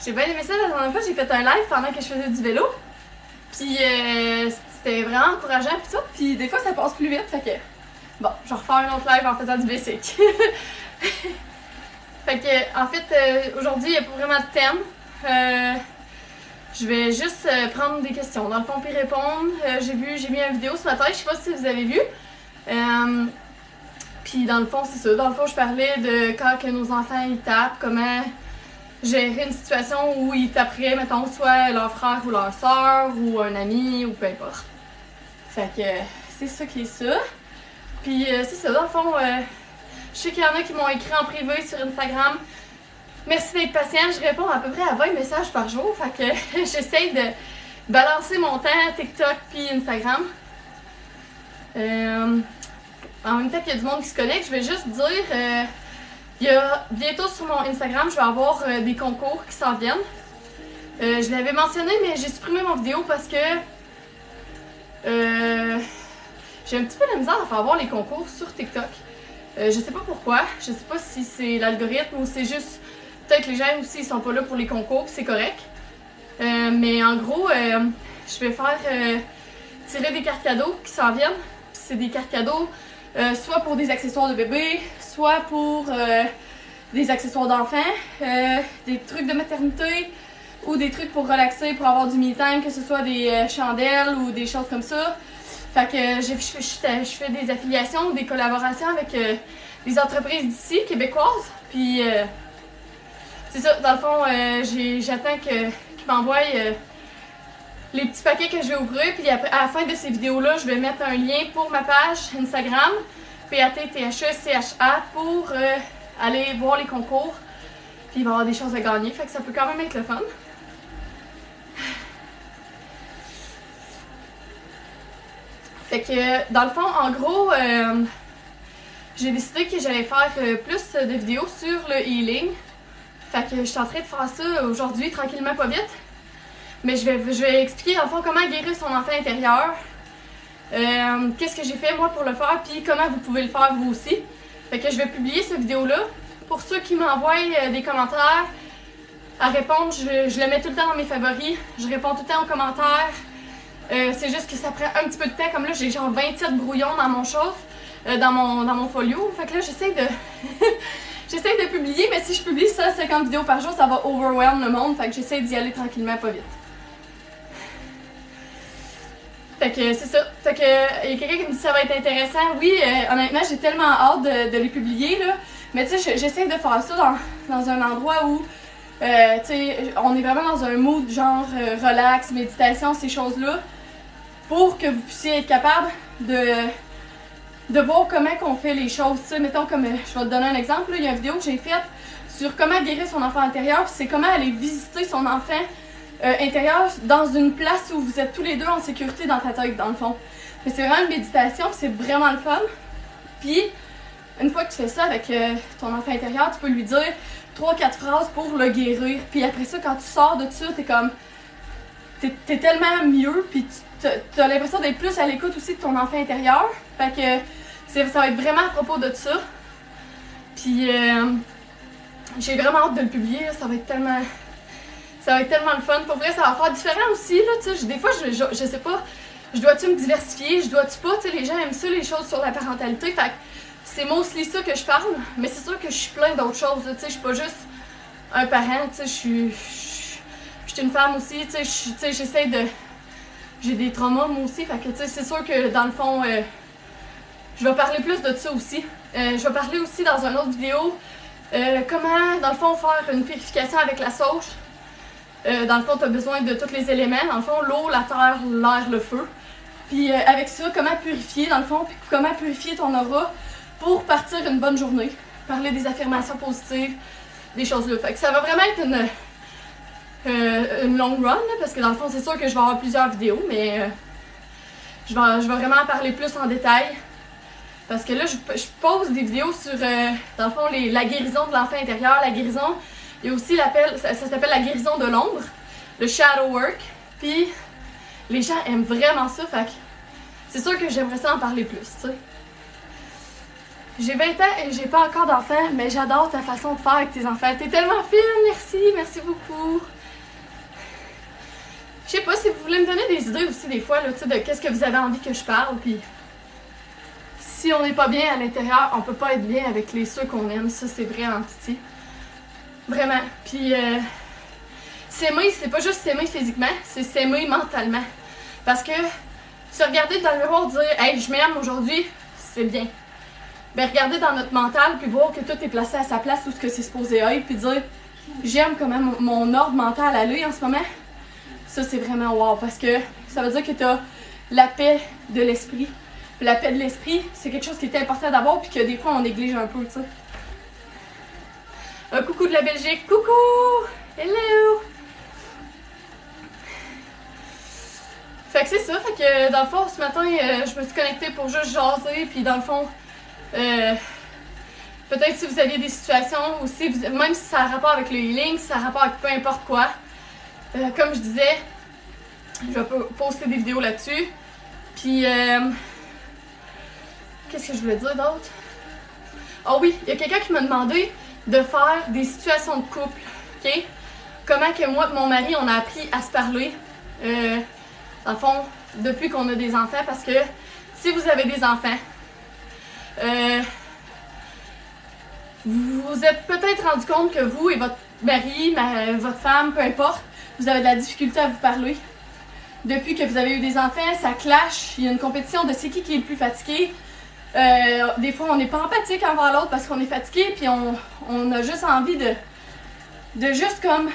J'ai bien aimé ça la dernière fois, j'ai fait un live pendant que je faisais du vélo. Puis c'était vraiment encourageant pis tout. Puis des fois ça passe plus vite, fait que bon, je vais refaire un autre live en faisant du basic. Fait que en fait aujourd'hui il n'y a pas vraiment de thème. Je vais juste prendre des questions dans le fond puis répondre. J'ai mis une vidéo ce matin, je sais pas si vous avez vu. Puis dans le fond c'est ça, dans le fond je parlais de quand que nos enfants ils tapent, comment gérer une situation où ils taperaient, mettons, soit leur frère ou leur soeur ou un ami ou peu importe. Fait que c'est ça qui est ça. Puis c'est ça, dans le fond, je sais qu'il y en a qui m'ont écrit en privé sur Instagram. Merci d'être patient, je réponds à peu près à 20 messages par jour. Fait que j'essaye de balancer mon temps TikTok puis Instagram. En même temps qu'il y a du monde qui se connecte, je vais juste dire... il y a bientôt sur mon Instagram, je vais avoir des concours qui s'en viennent. Je l'avais mentionné, mais j'ai supprimé mon vidéo parce que j'ai un petit peu la misère à faire voir les concours sur TikTok. Je sais pas pourquoi, je sais pas si c'est l'algorithme ou c'est juste peut-être les gens aussi ils sont pas là pour les concours, c'est correct. Mais en gros, je vais faire tirer des cartes cadeaux qui s'en viennent. C'est des cartes cadeaux soit pour des accessoires de bébé, soit pour des accessoires d'enfants, des trucs de maternité ou des trucs pour relaxer, pour avoir du me-time, que ce soit des chandelles ou des choses comme ça. Fait que je fais des affiliations, des collaborations avec des entreprises d'ici, québécoises. Puis c'est ça, dans le fond, j'attends qu'ils m'envoient les petits paquets que je vais ouvrir. Puis après, à la fin de ces vidéos-là, je vais mettre un lien pour ma page Instagram. PATTHECHA pour aller voir les concours. Puis il va y avoir des choses à gagner. Fait que ça peut quand même être le fun. Fait que dans le fond, en gros, j'ai décidé que j'allais faire plus de vidéos sur le healing. Fait que je suis en train de faire ça aujourd'hui, tranquillement, pas vite. Mais je vais expliquer dans le fond comment guérir son enfant intérieur. Qu'est-ce que j'ai fait moi pour le faire, puis comment vous pouvez le faire vous aussi. Fait que je vais publier cette vidéo-là. Pour ceux qui m'envoient des commentaires à répondre, je le mets tout le temps dans mes favoris. Je réponds tout le temps aux commentaires. C'est juste que ça prend un petit peu de temps. Comme là, j'ai genre 27 brouillons dans mon chauffe, dans mon folio. Fait que là, j'essaie de j'essaie de publier, mais si je publie ça 50 vidéos par jour, ça va overwhelm le monde. Fait que j'essaie d'y aller tranquillement, pas vite. Fait que c'est ça. Fait que il y a quelqu'un qui me dit que ça va être intéressant. Oui, honnêtement, j'ai tellement hâte de les publier là. Mais tu sais, j'essaie de faire ça dans un endroit où tu sais, on est vraiment dans un mood genre relax, méditation, ces choses-là, pour que vous puissiez être capable de voir comment qu'on fait les choses. Tu sais, mettons comme je vais te donner un exemple. Là, il y a une vidéo que j'ai faite sur comment guérir son enfant intérieur. C'est comment aller visiter son enfant intérieur dans une place où vous êtes tous les deux en sécurité dans ta tête, dans le fond. Mais c'est vraiment une méditation, c'est vraiment le fun. Puis, une fois que tu fais ça avec ton enfant intérieur, tu peux lui dire 3-4 phrases pour le guérir. Puis après ça, quand tu sors de ça, t'es comme... T'es tellement mieux, puis t'as l'impression d'être plus à l'écoute aussi de ton enfant intérieur. Fait que ça va être vraiment à propos de ça. Puis, j'ai vraiment hâte de le publier, ça va être tellement... Ça va être tellement le fun. Pour vrai, ça va faire différent aussi, là, tu sais. Des fois, je sais pas, je dois-tu me diversifier, je dois-tu pas, tu sais, les gens aiment ça, les choses sur la parentalité. Fait que c'est mostly ça que je parle, mais c'est sûr que je suis plein d'autres choses, tu sais. Je suis pas juste un parent, tu sais, je suis une femme aussi, tu sais, j'essaie de... J'ai des traumas, moi aussi, fait que, tu sais, c'est sûr que, dans le fond, je vais parler plus de ça aussi. Je vais parler aussi dans une autre vidéo, comment, dans le fond, faire une purification avec la sauge. Dans le fond, tu as besoin de tous les éléments. Dans le fond, l'eau, la terre, l'air, le feu. Puis avec ça, comment purifier, dans le fond, puis comment purifier ton aura pour partir une bonne journée. Parler des affirmations positives, des choses là. Fait que ça va vraiment être une long run, là, parce que dans le fond, c'est sûr que je vais avoir plusieurs vidéos, mais je vais vraiment en parler plus en détail. Parce que là, je pose des vidéos sur, dans le fond, la guérison de l'enfant intérieur, la guérison... Il y a aussi ça s'appelle la guérison de l'ombre, le shadow work. Puis les gens aiment vraiment ça, fait que c'est sûr que j'aimerais ça en parler plus, tu sais. J'ai 20 ans et j'ai pas encore d'enfants, mais j'adore ta façon de faire avec tes enfants. T'es tellement fine, merci, merci beaucoup. Je sais pas si vous voulez me donner des idées aussi des fois, là, tu sais, de qu'est-ce que vous avez envie que je parle, puis si on n'est pas bien à l'intérieur, on peut pas être bien avec ceux qu'on aime, ça c'est vrai en titi. Vraiment. Puis s'aimer, c'est pas juste s'aimer physiquement, c'est s'aimer mentalement. Parce que se regarder dans le miroir et dire « Hey, je m'aime aujourd'hui », c'est bien. Ben regarder dans notre mental puis voir que tout est placé à sa place où ce que c'est supposé être puis dire j'aime comment mon ordre mental aller en ce moment. Ça c'est vraiment wow parce que ça veut dire que tu as la paix de l'esprit. Puis la paix de l'esprit, c'est quelque chose qui est important d'avoir puis que des fois on néglige un peu, tu sais. Un coucou de la Belgique, coucou! Hello! Fait que c'est ça, fait que dans le fond ce matin je me suis connectée pour juste jaser puis dans le fond peut-être si vous aviez des situations ou si vous, même si ça a rapport avec le healing, si ça a rapport avec peu importe quoi, comme je disais, je vais poster des vidéos là-dessus. Puis, qu'est-ce que je voulais dire d'autre? Ah oui, il y a quelqu'un qui m'a demandé de faire des situations de couple, ok? Comment que moi et mon mari, on a appris à se parler, dans le fond, depuis qu'on a des enfants, parce que si vous avez des enfants, vous vous êtes peut-être rendu compte que vous et votre mari, votre femme, peu importe, vous avez de la difficulté à vous parler. Depuis que vous avez eu des enfants, ça clash, il y a une compétition de c'est qui est le plus fatigué. Des fois, on n'est pas empathique envers l'autre parce qu'on est fatigué, puis on a juste envie de juste comme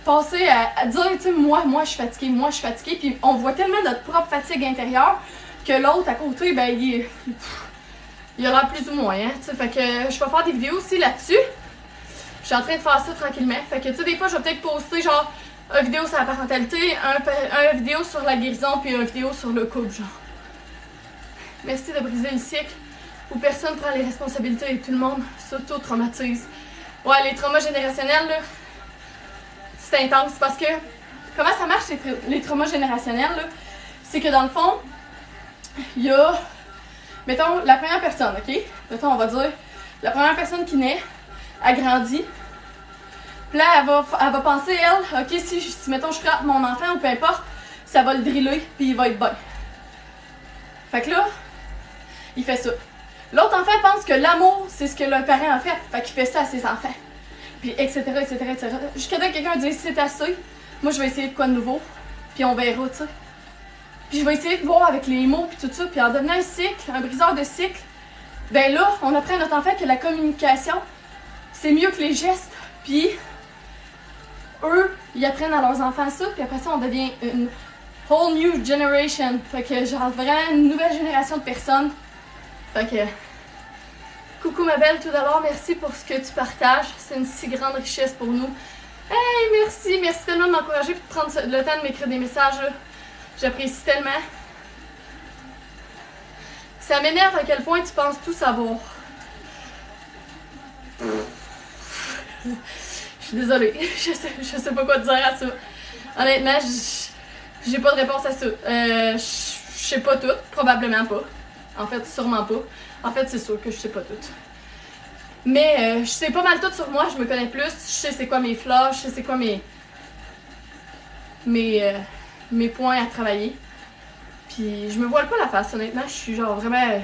passer à dire, tu sais, moi je suis fatiguée, puis on voit tellement notre propre fatigue intérieure que l'autre à côté, ben il a l'air plus ou moins, hein, tu sais, fait que je vais faire des vidéos aussi là-dessus. Je suis en train de faire ça tranquillement, fait que tu sais, des fois, je vais peut-être poster genre une vidéo sur la parentalité, une vidéo sur la guérison, puis une vidéo sur le couple, genre. Merci de briser le cycle où personne prend les responsabilités et tout le monde s'auto-traumatise. Ouais, les traumas générationnels, là, c'est intense parce que comment ça marche les traumas générationnels, là? C'est que dans le fond, il y a, mettons, la première personne, ok? Mettons, on va dire, la première personne qui naît, a grandi. Puis là, elle va penser, elle, ok, si mettons, je frappe mon enfant ou peu importe, ça va le driller, puis il va être bien. Fait que là, il fait ça. L'autre enfant pense que l'amour, c'est ce que le parent a fait. Fait qu'il fait ça à ses enfants. Puis etc. Jusqu'à temps que quelqu'un dise c'est assez, moi je vais essayer de quoi de nouveau. Puis on verra, tu sais. Puis je vais essayer de voir avec les mots puis tout ça. Puis en devenant un cycle, un briseur de cycle, ben là, on apprend à notre enfant que la communication, c'est mieux que les gestes. Puis eux, ils apprennent à leurs enfants ça. Puis après ça, on devient une whole new generation. Fait que genre vraiment une nouvelle génération de personnes. Fait que coucou ma belle, tout d'abord, merci pour ce que tu partages. C'est une si grande richesse pour nous. Hey, merci tellement de m'encourager et de prendre le temps de m'écrire des messages. J'apprécie tellement. Ça m'énerve à quel point tu penses tout savoir. Je suis désolée, je sais pas quoi te dire à ça. Honnêtement, j'ai pas de réponse à ça. Je sais pas tout, probablement pas. En fait, sûrement pas. En fait, c'est sûr que je sais pas tout. Mais je sais pas mal tout sur moi, je me connais plus. Je sais c'est quoi mes flaws, je sais c'est quoi mes points à travailler. Puis je me voile pas la face, honnêtement. Je suis genre vraiment...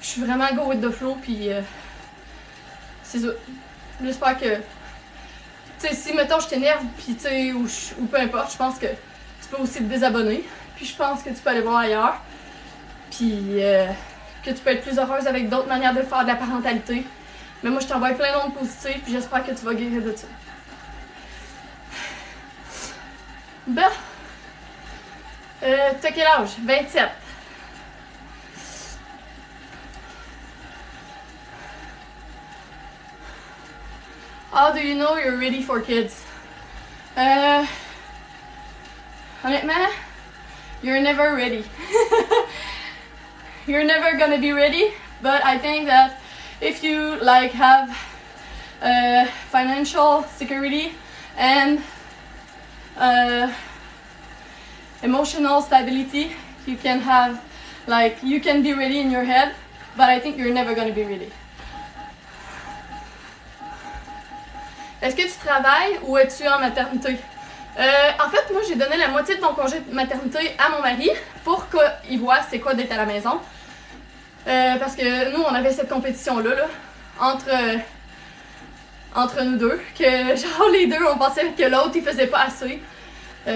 Je suis vraiment go with the flow, puis... c'est ça. J'espère que... Tu sais, si, mettons, je t'énerve, puis tu sais, ou peu importe, je pense que tu peux aussi te désabonner. Puis je pense que tu peux aller voir ailleurs. Puis que tu peux être plus heureuse avec d'autres manières de faire de la parentalité. Mais moi, je t'envoie plein d'ondes positives, puis j'espère que tu vas guérir de ça. Bon. T'as quel âge? 27. How do you know you're ready for kids? Honnêtement, you're never ready. You're never gonna be ready, but I think that if you like have financial security and emotional stability, you can have, like, you can be ready in your head. but I think you're never gonna be ready. Est-ce que tu travailles ou es-tu en maternité? En fait, moi, j'ai donné la moitié de mon congé de maternité à mon mari pour qu'il voit c'est quoi d'être à la maison. Parce que nous, on avait cette compétition-là, là, entre nous deux, que genre les deux, on pensait que l'autre, il faisait pas assez.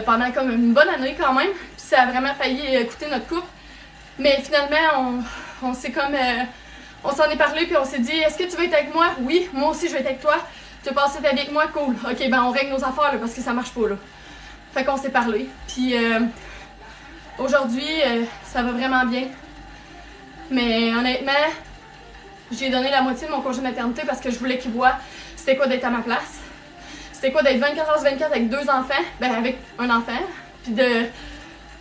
Pendant comme une bonne année quand même, puis ça a vraiment failli coûter notre couple. Mais finalement, on s'est comme... on s'en est parlé, puis on s'est dit, est-ce que tu veux être avec moi? Oui, moi aussi je vais être avec toi. Tu veux passer ta vie avec moi? Cool. Ok, ben on règle nos affaires là, parce que ça marche pas là. Fait qu'on s'est parlé. Puis aujourd'hui, ça va vraiment bien. Mais honnêtement, j'ai donné la moitié de mon congé de maternité parce que je voulais qu'il voit c'était quoi d'être à ma place. C'était quoi d'être 24h/24 avec 2 enfants, ben avec un enfant. Puis d'être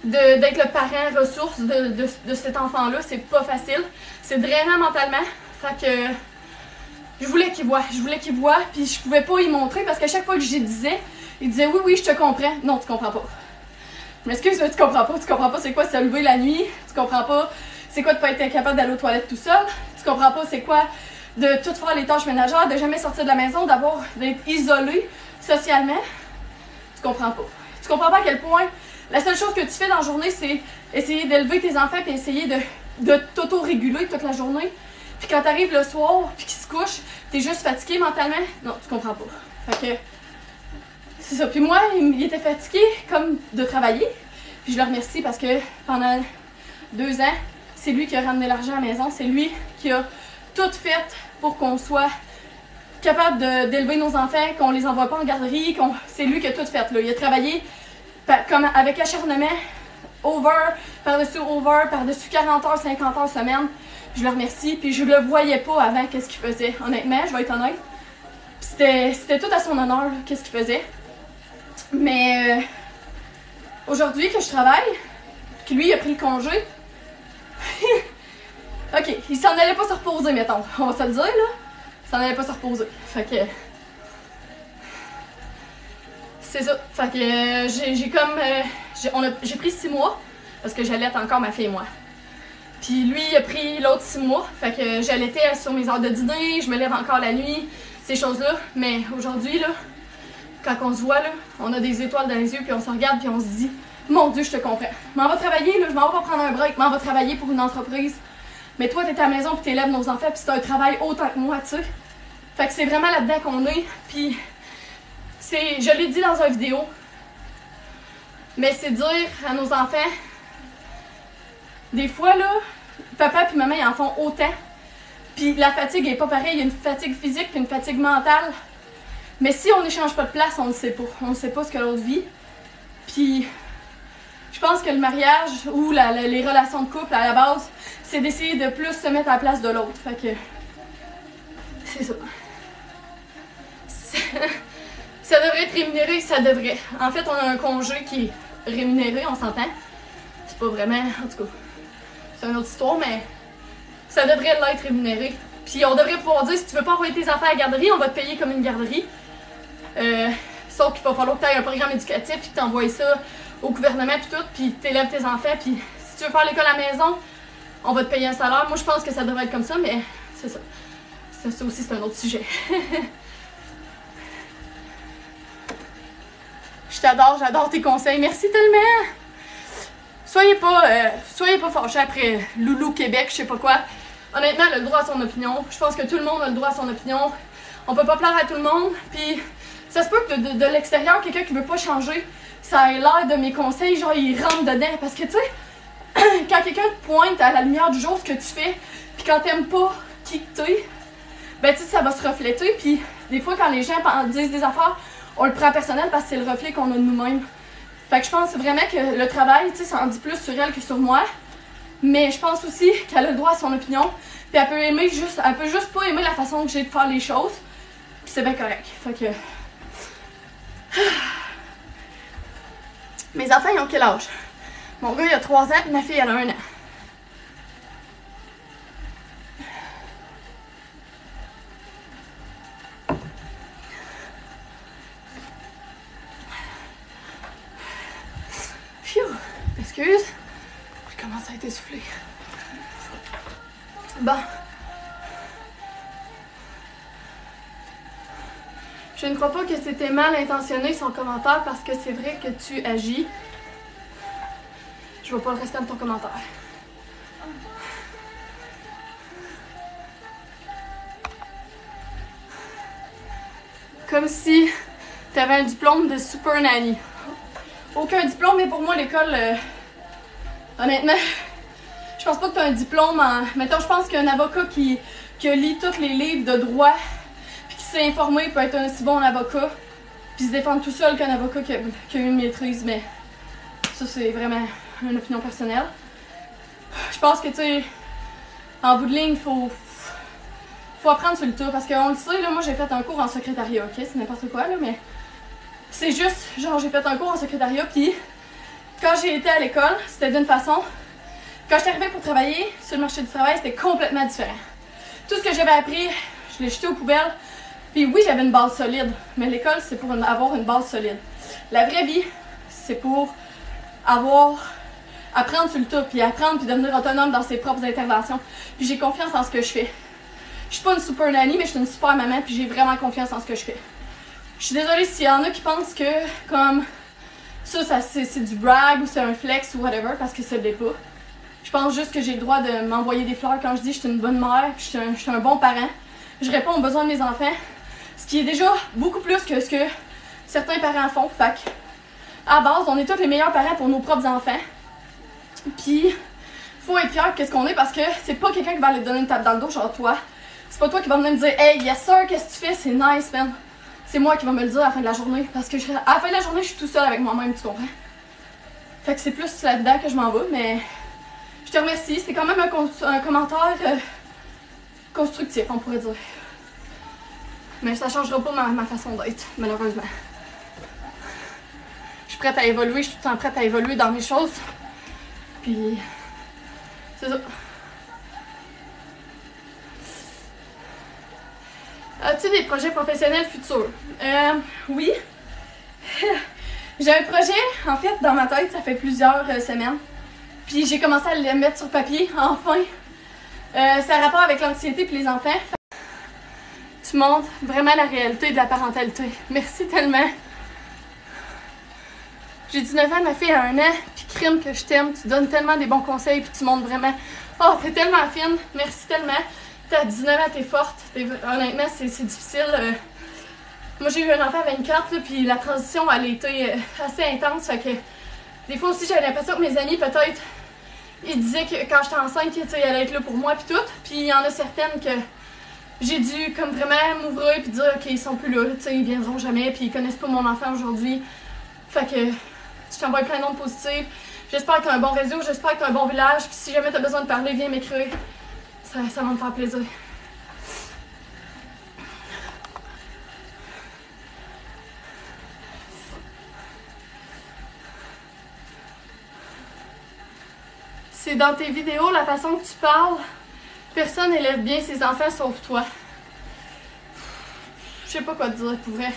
le parent ressource de cet enfant-là, c'est pas facile. C'est drainant mentalement. Fait que je voulais qu'il voit, puis je pouvais pas y montrer parce qu'à chaque fois que j'y disais, il disait oui, je te comprends. Non, tu comprends pas. Je m'excuse, mais tu comprends pas c'est quoi se lever la nuit, tu comprends pas c'est quoi de pas être capable d'aller aux toilettes tout seul, tu comprends pas c'est quoi de tout faire les tâches ménagères, de jamais sortir de la maison, d'être isolé socialement. Tu comprends pas. Tu comprends pas à quel point la seule chose que tu fais dans la journée, c'est essayer d'élever tes enfants puis essayer de t'auto-réguler toute la journée. Puis quand t'arrives le soir puis qu'ils se couchent, t'es juste fatigué mentalement. Non, tu comprends pas. Fait que c'est ça. Puis moi, il était fatigué comme de travailler. Puis je le remercie parce que pendant 2 ans, c'est lui qui a ramené l'argent à la maison. C'est lui qui a tout fait pour qu'on soit capable d'élever nos enfants, qu'on les envoie pas en garderie. C'est lui qui a tout fait. Là. Il a travaillé comme avec acharnement, par-dessus 40 heures, 50 heures semaine. Je le remercie, puis je le voyais pas avant qu'est-ce qu'il faisait. Honnêtement, je vais être honnête. C'était tout à son honneur, qu'est-ce qu'il faisait. Mais aujourd'hui que je travaille, que lui il a pris le congé, ok, il s'en allait pas se reposer, mettons. On va se le dire, là. Il s'en allait pas se reposer. Fait que... c'est ça. Fait que j'ai pris 6 mois, parce que j'allaite encore ma fille et moi. Puis lui, il a pris l'autre 6 mois. Fait que j'allaitais sur mes heures de dîner, je me lève encore la nuit, ces choses-là. Mais aujourd'hui, là, quand on se voit, là, on a des étoiles dans les yeux, puis on se regarde, puis on se dit « Mon Dieu, je te comprends. Je m'en vais travailler, là, je m'en vais pas prendre un break, je m'en vais travailler pour une entreprise. Mais toi, t'es à la maison, puis t'élèves nos enfants, puis c'est un travail autant que moi, tu sais. » Fait que c'est vraiment là-dedans qu'on est, puis je l'ai dit dans une vidéo, mais c'est dire à nos enfants, des fois, là, papa puis maman, ils en font autant, puis la fatigue est pas pareille, il y a une fatigue physique puis une fatigue mentale. Mais si on n'échange pas de place, on ne sait pas. On ne sait pas ce que l'autre vit. Puis, je pense que le mariage ou les relations de couple, à la base, c'est d'essayer de plus se mettre à la place de l'autre. Fait que, c'est ça. Ça devrait être rémunéré, ça devrait. En fait, on a un congé qui est rémunéré, on s'entend. C'est pas vraiment, en tout cas, c'est une autre histoire, mais ça devrait l'être rémunéré. Puis on devrait pouvoir dire, si tu veux pas envoyer tes enfants à la garderie, on va te payer comme une garderie. Sauf qu'il va falloir que tu aies un programme éducatif, puis que tu envoies ça au gouvernement, puis tout, puis tu élèves tes enfants, puis si tu veux faire l'école à la maison, on va te payer un salaire. Moi, je pense que ça devrait être comme ça, mais c'est ça. Ça aussi, c'est un autre sujet. Je t'adore, j'adore tes conseils. Merci tellement! Soyez pas fâchés après Loulou Québec, je sais pas quoi. Honnêtement, elle a le droit à son opinion. Je pense que tout le monde a le droit à son opinion. On peut pas plaire à tout le monde. Puis ça se peut que de l'extérieur, quelqu'un qui veut pas changer, ça ait l'air de mes conseils, genre il rentre dedans. Parce que tu sais, quand quelqu'un te pointe à la lumière du jour ce que tu fais, puis quand t'aimes pas qui que t'es, ben tu sais, ça va se refléter. Puis des fois, quand les gens disent des affaires, on le prend personnel parce que c'est le reflet qu'on a de nous-mêmes. Fait que je pense vraiment que le travail, tu sais, ça en dit plus sur elle que sur moi. Mais je pense aussi qu'elle a le droit à son opinion. Puis elle peut juste pas aimer la façon que j'ai de faire les choses. Puis c'est bien correct. Fait que... Mes enfants, ils ont quel âge? Mon gars, il a 3 ans, puis ma fille, elle a 1 an. Phew! Excuse. Je commence à être essoufflée. Bon. Je ne crois pas que c'était mal intentionné son commentaire parce que c'est vrai que tu agis. Je vois pas le restant de ton commentaire. Comme si tu avais un diplôme de super nanny. Aucun diplôme, mais pour moi, l'école, honnêtement, je pense pas que tu as un diplôme en... Mettons, je pense qu'un avocat qui lit tous les livres de droit puis qui s'est informé peut être un aussi bon avocat puis se défendre tout seul qu'un avocat qui a eu une maîtrise, mais ça, c'est vraiment une opinion personnelle. Je pense que, tu sais, en bout de ligne, faut apprendre sur le tas, parce qu'on le sait, là, moi, j'ai fait un cours en secrétariat, ok? C'est n'importe quoi, là, mais c'est juste, genre, j'ai fait un cours en secrétariat, puis quand j'ai été à l'école, c'était d'une façon. Quand j'étais arrivée pour travailler sur le marché du travail, c'était complètement différent. Tout ce que j'avais appris, je l'ai jeté aux poubelles. Puis oui, j'avais une base solide, mais l'école, c'est pour avoir une base solide. La vraie vie, c'est pour apprendre sur le tas, puis apprendre, puis devenir autonome dans ses propres interventions. Puis j'ai confiance en ce que je fais. Je suis pas une super nanny, mais je suis une super maman, puis j'ai vraiment confiance en ce que je fais. Je suis désolée s'il y en a qui pensent que, comme, ça c'est du brag, ou c'est un flex, ou whatever, parce que ça l'est pas. Je pense juste que j'ai le droit de m'envoyer des fleurs quand je dis que je suis une bonne mère, puis je suis un bon parent. Je réponds aux besoins de mes enfants, ce qui est déjà beaucoup plus que ce que certains parents font. Fait que, à la base, on est tous les meilleurs parents pour nos propres enfants. Puis, faut être fier de ce qu'on est parce que c'est pas quelqu'un qui va aller te donner une tape dans le dos, genre toi. C'est pas toi qui va venir me dire « Hey, yes sir, qu'est-ce que tu fais? C'est nice, man. » C'est moi qui va me le dire à la fin de la journée. Parce que à la fin de la journée, je suis tout seul avec moi-même, tu comprends? Fait que c'est plus là-dedans que je m'en vais, mais je te remercie. C'est quand même un commentaire constructif, on pourrait dire. Mais ça changera pas ma façon d'être, malheureusement. Je suis prête à évoluer, je suis tout le temps prête à évoluer dans mes choses. Puis, c'est ça. As-tu des projets professionnels futurs? Oui. J'ai un projet, en fait, dans ma tête, ça fait plusieurs semaines. Puis j'ai commencé à le mettre sur papier, enfin. Ça a rapport avec l'anxiété et les enfants. Tu montres vraiment la réalité de la parentalité. Merci tellement. J'ai 19 ans, ma fille a 1 an, puis crime que je t'aime. Tu donnes tellement des bons conseils, puis tu montres vraiment... Oh, t'es tellement fine. Merci tellement. T'as 19 ans, t'es forte. Honnêtement, c'est difficile. Moi, j'ai eu un enfant à 24, là, puis la transition, elle a été assez intense. Fait que des fois aussi, j'avais l'impression que mes amis, peut-être, ils disaient que quand j'étais enceinte, ils allaient être là pour moi, puis tout. Puis il y en a certaines que j'ai dû comme vraiment m'ouvrir puis dire, OK, ils sont plus là, ils viendront jamais, puis ils connaissent pas mon enfant aujourd'hui. Fait que je t'envoie plein d'ondes positives. J'espère que tu as un bon réseau, j'espère que tu as un bon village. Puis si jamais tu as besoin de parler, viens m'écrire. Ça va me faire plaisir. C'est dans tes vidéos, la façon que tu parles, personne élève bien ses enfants sauf toi. Je sais pas quoi te dire pour vrai.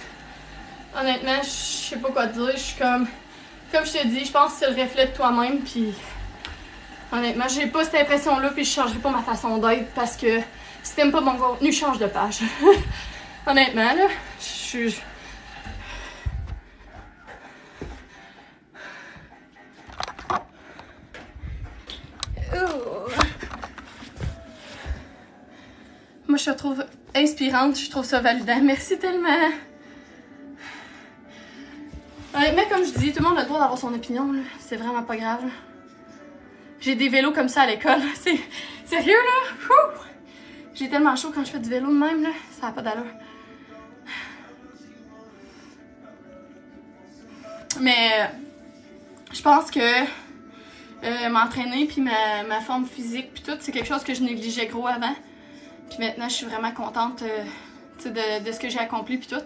Honnêtement, je sais pas quoi te dire. Je suis comme je te dis, je pense que c'est le reflet de toi-même. Puis honnêtement, j'ai pas cette impression-là. Puis je changerai pas ma façon d'être parce que si t'aimes pas mon contenu, change de page. Honnêtement, là, je suis. Moi, je te trouve inspirante, je trouve ça validant. Merci tellement. Mais comme je dis, tout le monde a le droit d'avoir son opinion. C'est vraiment pas grave. J'ai des vélos comme ça à l'école. C'est sérieux, là? J'ai tellement chaud quand je fais du vélo de même, là. Ça n'a pas d'allure. Mais je pense que m'entraîner puis ma forme physique puis tout, c'est quelque chose que je négligeais gros avant. Puis maintenant, je suis vraiment contente de ce que j'ai accompli puis tout.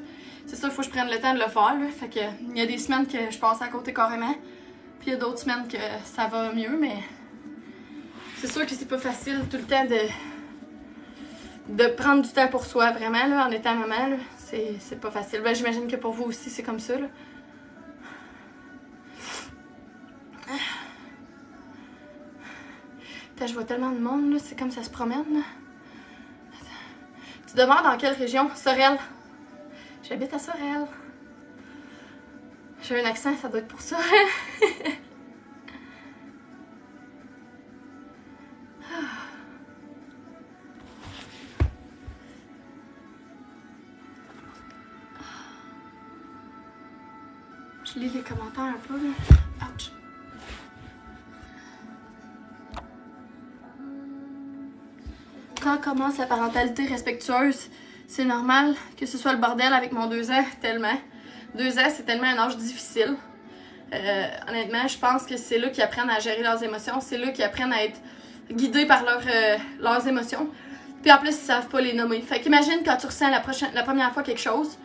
C'est ça, il faut que je prenne le temps de le faire. Là. Fait que il y a des semaines que je passe à côté carrément. Puis il y a d'autres semaines que ça va mieux, mais c'est sûr que c'est pas facile tout le temps de prendre du temps pour soi, vraiment, là, en étant maman. Là. C'est pas facile. Ben, j'imagine que pour vous aussi, c'est comme ça. Là. Putain, je vois tellement de monde, là. C'est comme ça se promène, là. Tu demeures dans quelle région? Sorel. J'habite à Sorel. J'ai un accent, ça doit être pour ça. Je lis les commentaires un peu, là. Ouch. Quand commence la parentalité respectueuse? C'est normal que ce soit le bordel avec mon 2 ans, tellement. 2 ans, c'est tellement un âge difficile. Honnêtement, je pense que c'est là qu'ils apprennent à gérer leurs émotions. C'est là qu'ils apprennent à être guidés par leurs émotions. Puis en plus, ils savent pas les nommer. Fait qu'imagine quand tu ressens la première fois quelque chose,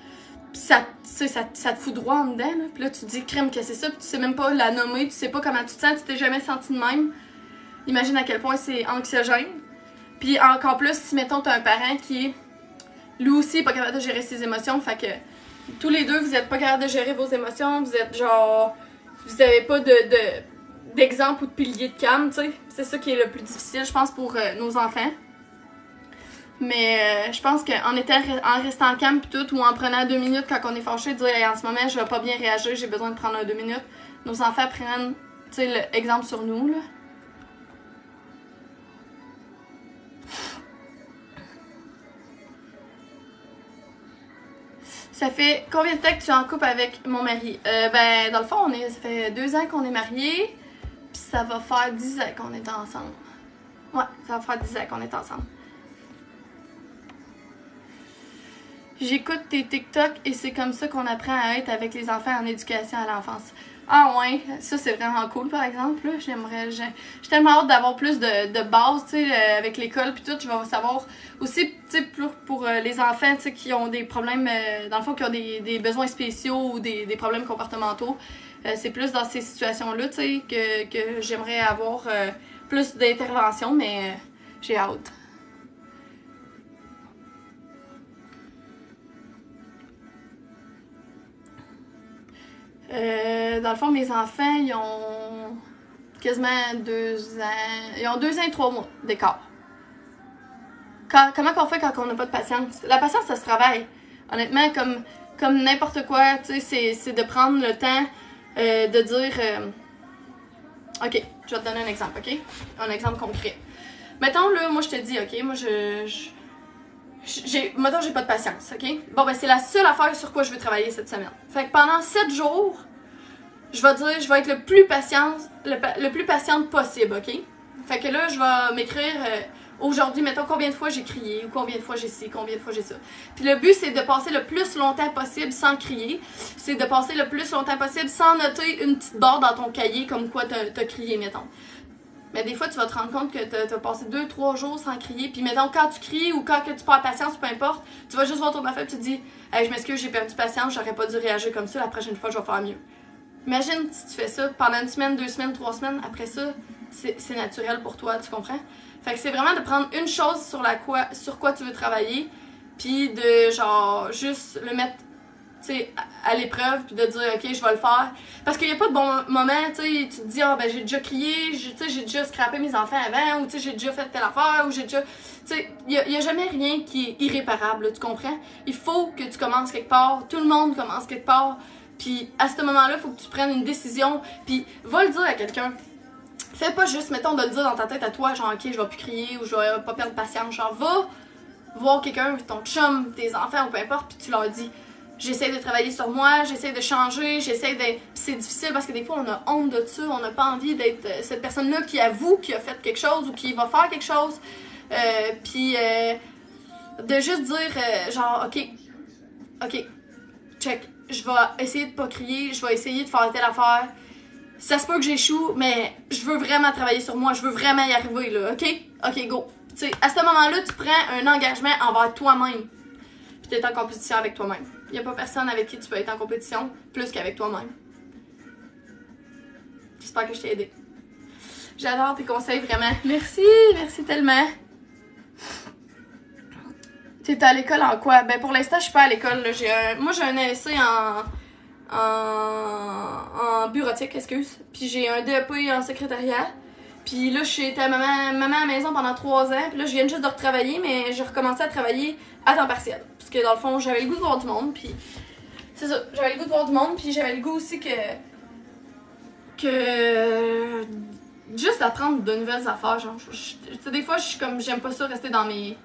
puis ça te fout droit en dedans. Là. Puis là, tu te dis, crème, que c'est ça, puis tu sais même pas la nommer, tu sais pas comment tu te sens, tu t'es jamais senti de même. Imagine à quel point c'est anxiogène. Puis encore plus, si mettons, t'as un parent qui est lui aussi pas capable de gérer ses émotions, fait que tous les deux, vous êtes pas capable de gérer vos émotions, vous êtes genre... Vous avez pas d'exemple ou de pilier de calme, tu sais. C'est ça qui est le plus difficile, je pense, pour nos enfants. Mais je pense en restant calme pis tout, ou en prenant 2 minutes quand on est fâché, de dire hey, en ce moment, je vais pas bien réagir, j'ai besoin de prendre 2 minutes. Nos enfants prennent, tu sais, l'exemple sur nous, là. Ça fait combien de temps que tu es en couple avec mon mari? Ben, dans le fond, ça fait 2 ans qu'on est mariés, puis ça va faire 10 ans qu'on est ensemble. Ouais, ça va faire 10 ans qu'on est ensemble. J'écoute tes TikTok et c'est comme ça qu'on apprend à être avec les enfants en éducation à l'enfance. Ah ouais, ça c'est vraiment cool par exemple. J'ai tellement hâte d'avoir plus de bases, tu sais, avec l'école puis tout. Je vais savoir aussi, tu sais, pour les enfants, tu sais, qui ont des problèmes, dans le fond, qui ont des besoins spéciaux ou des problèmes comportementaux. C'est plus dans ces situations-là, tu sais, que j'aimerais avoir plus d'intervention, mais j'ai hâte. Dans le fond, mes enfants, ils ont quasiment 2 ans. Ils ont 2 ans et 3 mois d'écart. Comment qu'on fait quand on n'a pas de patience? La patience, ça se travaille. Honnêtement, comme n'importe quoi, tu sais, c'est de prendre le temps de dire... OK, je vais te donner un exemple, OK? Un exemple concret. Mettons, là, moi, je te dis, OK, moi, mettons, j'ai pas de patience, OK? Bon, ben, c'est la seule affaire sur quoi je veux travailler cette semaine. Fait que pendant 7 jours, je vais être le plus patiente possible, OK? Fait que là, je vais m'écrire aujourd'hui, mettons, combien de fois j'ai crié, ou combien de fois j'ai ci, combien de fois j'ai ça. Puis le but, c'est de passer le plus longtemps possible sans crier. C'est de passer le plus longtemps possible sans noter une petite barre dans ton cahier comme quoi t'as crié, mettons. Mais des fois, tu vas te rendre compte que t'as passé 2-3 jours sans crier. Puis mettons, quand tu cries ou quand tu perds patience, peu importe, tu vas juste voir ton enfant et tu te dis hey, je m'excuse, j'ai perdu patience, j'aurais pas dû réagir comme ça, la prochaine fois, je vais faire mieux. Imagine si tu fais ça pendant 1 semaine, 2 semaines, 3 semaines, après ça, c'est naturel pour toi, tu comprends? Fait que c'est vraiment de prendre une chose sur quoi tu veux travailler, puis de genre juste le mettre à l'épreuve, puis de dire ok, je vais le faire. Parce qu'il n'y a pas de bon moment, tu te dis ah ben j'ai déjà crié, j'ai déjà scrappé mes enfants avant, ou j'ai déjà fait telle affaire, ou j'ai déjà. Il n'y a jamais rien qui est irréparable, là, tu comprends? Il faut que tu commences quelque part, tout le monde commence quelque part, puis à ce moment-là, il faut que tu prennes une décision, puis va le dire à quelqu'un. Fais pas juste, mettons, de le dire dans ta tête à toi, genre ok, je vais plus crier, ou je vais pas perdre patience, genre va voir quelqu'un, ton chum, tes enfants, ou peu importe, puis tu leur dis j'essaie de travailler sur moi, j'essaie de changer, j'essaie de... Puis c'est difficile parce que des fois, on a honte de ça, on n'a pas envie d'être cette personne-là qui avoue qu'il a fait quelque chose ou qui va faire quelque chose. Puis de juste dire, genre, ok, check, je vais essayer de pas crier, je vais essayer de faire telle affaire. Ça se peut que j'échoue, mais je veux vraiment travailler sur moi, je veux vraiment y arriver, là, ok? Ok, go. Tu sais, à ce moment-là, tu prends un engagement envers toi-même. Puis t'es en compétition avec toi-même. Il n'y a pas personne avec qui tu peux être en compétition plus qu'avec toi-même. J'espère que je t'ai aidé. J'adore tes conseils, vraiment. Merci tellement. Tu es à l'école en quoi? Ben pour l'instant, je suis pas à l'école. Moi, j'ai un ASC en bureautique, excuse. Puis j'ai un DEP en secrétariat. Puis là, j'étais maman à la maison pendant 3 ans. Puis là, je viens juste de retravailler, mais j'ai recommencé à travailler à temps partiel. Parce que dans le fond, j'avais le goût de voir du monde. Puis c'est ça, j'avais le goût de voir du monde. Puis j'avais le goût aussi que juste d'apprendre de nouvelles affaires. Genre, tu sais, des fois, je suis comme, j'aime pas ça rester dans mes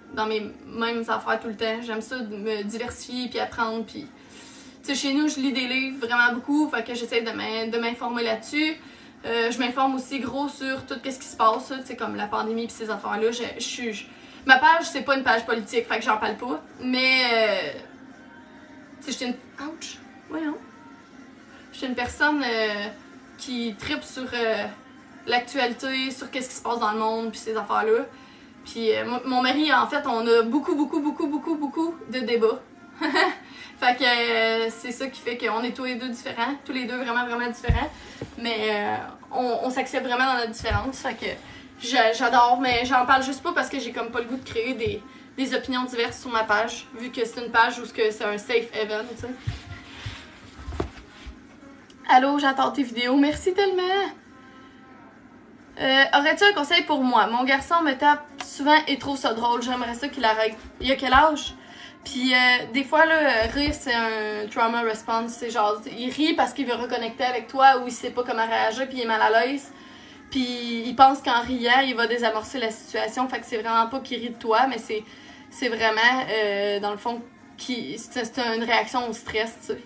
mêmes affaires tout le temps. J'aime ça de me diversifier puis apprendre. Puis, tu sais, chez nous, je lis des livres vraiment beaucoup. Fait que j'essaie de m'informer là-dessus. Je m'informe aussi gros sur tout ce qui se passe, tu sais, comme la pandémie puis ces affaires-là. Ma page, c'est pas une page politique, fait que j'en parle pas. Mais, tu sais, j'étais une... Ouch! Voyons. J'étais une personne qui tripe sur l'actualité, sur qu'est-ce qui se passe dans le monde puis ces affaires-là. Puis mon mari, en fait, on a beaucoup de débats. Fait que c'est ça qui fait qu'on est tous les deux différents, tous les deux vraiment différents, mais on s'accepte vraiment dans notre différence, fait que j'adore, mais j'en parle juste pas parce que j'ai comme pas le goût de créer des opinions diverses sur ma page, vu que c'est une page où c'est un safe haven, tu sais. Allô, j'attends tes vidéos, merci tellement! Aurais-tu un conseil pour moi? Mon garçon me tape souvent et trouve ça drôle, j'aimerais ça qu'il arrête. Il a quel âge? Puis des fois, là, rire, c'est un trauma response. C'est genre, il rit parce qu'il veut reconnecter avec toi ou il sait pas comment réagir puis il est mal à l'aise. Puis il pense qu'en riant, il va désamorcer la situation. Fait que c'est vraiment pas qu'il rit de toi, mais c'est vraiment, dans le fond, c'est une réaction au stress, tu sais.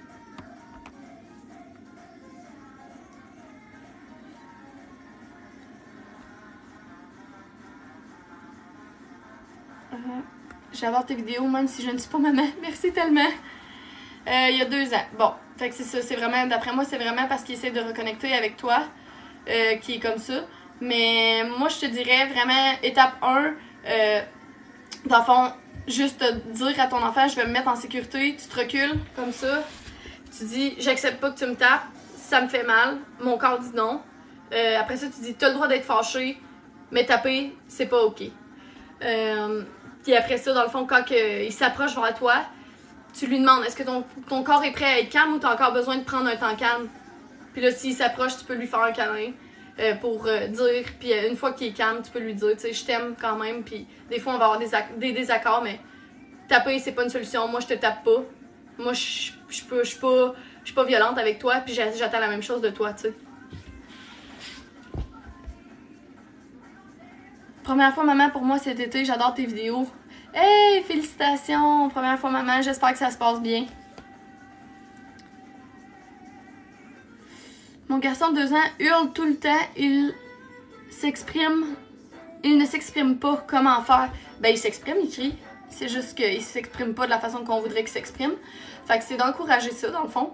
J'adore tes vidéos, même si je ne suis pas maman. Merci tellement. Il y a 2 ans. Bon, fait que c'est ça. C'est vraiment, d'après moi, c'est vraiment parce qu'il essaie de reconnecter avec toi qui est comme ça. Mais moi, je te dirais vraiment, étape 1, dans le fond, juste dire à ton enfant, je vais me mettre en sécurité. Tu te recules comme ça. Tu dis, j'accepte pas que tu me tapes. Ça me fait mal. Mon corps dit non. Après ça, tu dis, t'as le droit d'être fâché, mais taper, c'est pas OK. Puis après ça, dans le fond, quand il s'approche vers toi, tu lui demandes est-ce que ton corps est prêt à être calme ou t'as encore besoin de prendre un temps calme. Puis là, s'il s'approche, tu peux lui faire un câlin pour dire. Puis une fois qu'il est calme, tu peux lui dire, tu sais, je t'aime quand même. Puis des fois, on va avoir des désaccords, mais taper, c'est pas une solution. Moi, je te tape pas. Moi, je suis pas violente avec toi, puis j'attends la même chose de toi, tu sais. Première fois maman pour moi cet été, j'adore tes vidéos. Hey, félicitations! Première fois maman, j'espère que ça se passe bien. Mon garçon de 2 ans hurle tout le temps, il ne s'exprime pas. Comment faire? Ben, il s'exprime, il crie. C'est juste qu'il s'exprime pas de la façon qu'on voudrait qu'il s'exprime. Fait que c'est d'encourager ça, dans le fond.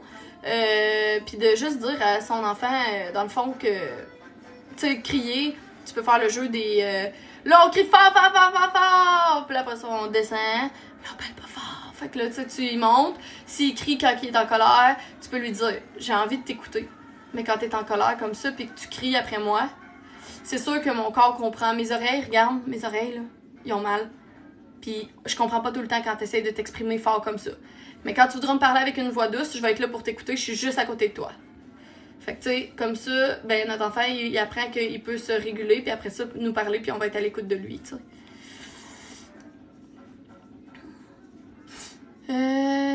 Puis de juste dire à son enfant, dans le fond, que, tu sais, crier, tu peux faire le jeu des... là, on crie fort, fort, fort, fort, fort! Puis après ça, on descend. Mais on parle pas fort. Fait que là, tu y montes. S'il crie quand il est en colère, tu peux lui dire, j'ai envie de t'écouter. Mais quand t'es en colère comme ça, puis que tu cries après moi, c'est sûr que mon corps comprend. Mes oreilles, regarde, mes oreilles, là, ils ont mal. Puis je comprends pas tout le temps quand t'essayes de t'exprimer fort comme ça. Mais quand tu voudras me parler avec une voix douce, je vais être là pour t'écouter, je suis juste à côté de toi. Fait que tu sais, comme ça, ben notre enfant, il apprend qu'il peut se réguler, puis après ça, nous parler, puis on va être à l'écoute de lui, tu sais.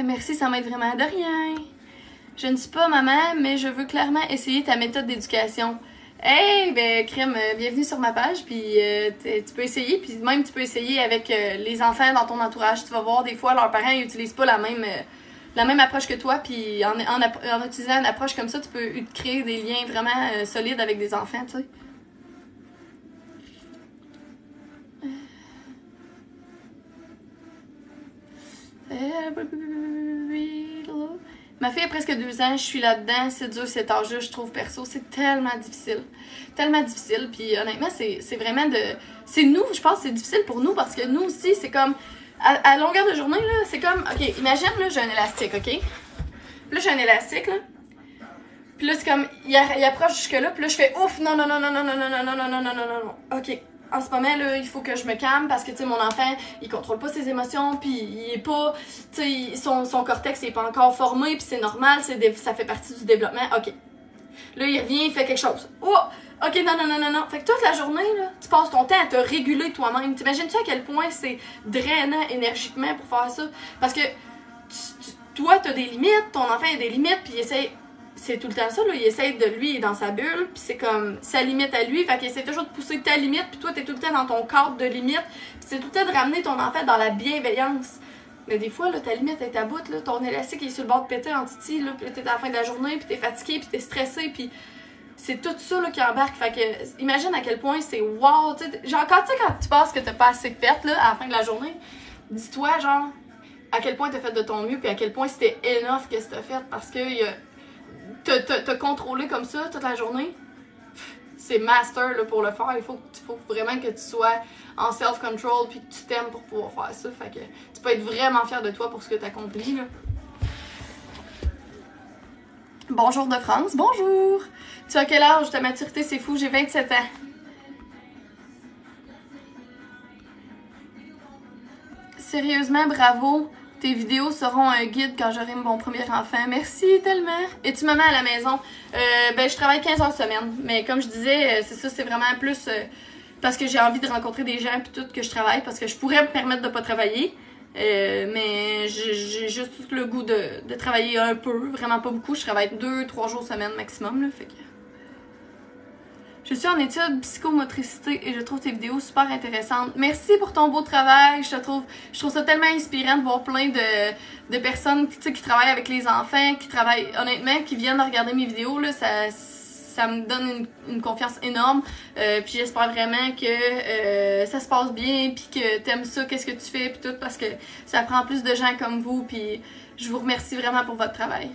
Merci, ça m'aide vraiment. De rien. Je ne suis pas maman, mais je veux clairement essayer ta méthode d'éducation. Hey, ben, crème, bienvenue sur ma page, puis tu peux essayer, puis même tu peux essayer avec les enfants dans ton entourage. Tu vas voir, des fois, leurs parents n'utilisent pas la même approche que toi, puis en utilisant une approche comme ça, tu peux créer des liens vraiment solides avec des enfants, tu sais. Ma fille a presque 2 ans, je suis là-dedans, c'est dur cet âge-là, je trouve perso, c'est tellement difficile. Tellement difficile, puis honnêtement, c'est vraiment de... C'est nous, je pense que c'est difficile pour nous, parce que nous aussi, c'est comme... À longueur de journée, là, c'est comme... OK, imagine, là, j'ai un élastique, OK? Puis là, j'ai un élastique, là. Puis là, c'est comme... Il approche jusque-là, puis là, je fais ouf, non, non, non, non, non, non, non, non, non, non, non, non, non, non, non. OK. En ce moment, là, il faut que je me calme parce que, tu sais, mon enfant, il contrôle pas ses émotions, puis il est pas, tu sais, son cortex, il est pas encore formé, puis c'est normal, ça fait partie du développement. OK. Là, il revient, il fait quelque chose. Oh! Ok, non. Fait que toute la journée, là, tu passes ton temps à te réguler toi-même. T'imagines-tu à quel point c'est drainant énergiquement pour faire ça? Parce que toi, t'as des limites, ton enfant a des limites, puis il essaie. C'est tout le temps ça, là. Il essaie de lui, il est dans sa bulle, puis c'est comme sa limite à lui. Fait qu'il essaie toujours de pousser ta limite, puis toi, t'es tout le temps dans ton cadre de limite. Puis c'est tout le temps de ramener ton enfant dans la bienveillance. Mais des fois, là, ta limite est à bout, là. Ton élastique est sur le bord de péter en titi, là. Puis t'es à la fin de la journée, puis t'es fatigué, puis t'es stressé, puis c'est tout ça, là, qui embarque. Fait que, imagine à quel point c'est wow, tu sais. Genre, quand tu penses que t'as pas assez fait, là, à la fin de la journée, dis-toi, genre, à quel point t'as fait de ton mieux, puis à quel point c'était enough que t'as fait. Parce que te contrôler comme ça toute la journée, c'est master là, pour le faire. Il faut vraiment que tu sois en self-control puis que tu t'aimes pour pouvoir faire ça. Fait que tu peux être vraiment fier de toi pour ce que tu accomplis. Là. Bonjour de France, bonjour! Tu as quel âge? Ta maturité, c'est fou, j'ai 27 ans. Sérieusement, bravo! Tes vidéos seront un guide quand j'aurai mon premier enfant. Merci tellement. Es-tu maman à la maison? Je travaille 15 heures semaine. Mais comme je disais, c'est ça, c'est vraiment plus parce que j'ai envie de rencontrer des gens puis tout que je travaille. Parce que je pourrais me permettre de pas travailler. Mais j'ai juste le goût de travailler un peu. Vraiment pas beaucoup. Je travaille 2-3 jours semaine maximum. Là, fait que... Je suis en études psychomotricité et je trouve tes vidéos super intéressantes. Merci pour ton beau travail. Je trouve ça tellement inspirant de voir plein de personnes qui travaillent avec les enfants, qui travaillent honnêtement, qui viennent regarder mes vidéos. Là, ça me donne une confiance énorme. Puis j'espère vraiment que ça se passe bien, puis que t'aimes ça, qu'est-ce que tu fais, puis tout, parce que ça prend plus de gens comme vous. Puis je vous remercie vraiment pour votre travail.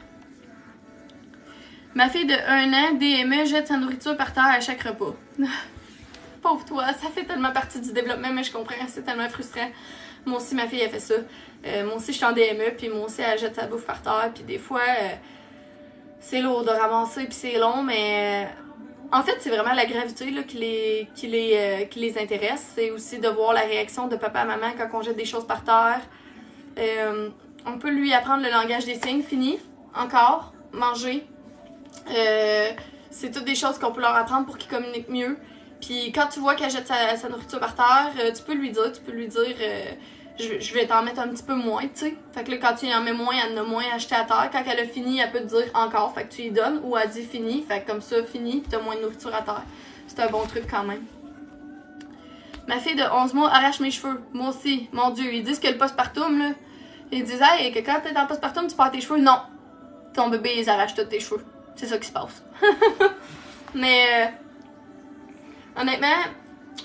Ma fille de 1 an, DME, jette sa nourriture par terre à chaque repas. Pauvre toi, ça fait tellement partie du développement, mais je comprends, c'est tellement frustrant. Moi aussi, ma fille, elle fait ça. Moi aussi, je suis en DME, puis moi aussi, elle jette sa bouffe par terre, puis des fois, c'est lourd de ramasser, puis c'est long, mais en fait, c'est vraiment la gravité là, qui les intéresse. C'est aussi de voir la réaction de papa et maman quand on jette des choses par terre. On peut lui apprendre le langage des signes, fini, encore, manger. C'est toutes des choses qu'on peut leur apprendre pour qu'ils communiquent mieux. Puis quand tu vois qu'elle jette sa nourriture par terre, tu peux lui dire je vais t'en mettre un petit peu moins, tu sais. Fait que là, quand tu y en mets moins, elle en a moins acheté à terre. Quand elle a fini, elle peut te dire encore, fait que tu lui donnes, ou elle dit fini, fait que comme ça, fini, pis t'as moins de nourriture à terre. C'est un bon truc quand même. Ma fille de 11 mois arrache mes cheveux. Moi aussi, mon Dieu, ils disent que le postpartum, là, ils disent, hey, que quand t'es en postpartum, tu perds tes cheveux. Non, ton bébé, ils arrachent tous tes cheveux. C'est ça qui se passe. Mais honnêtement,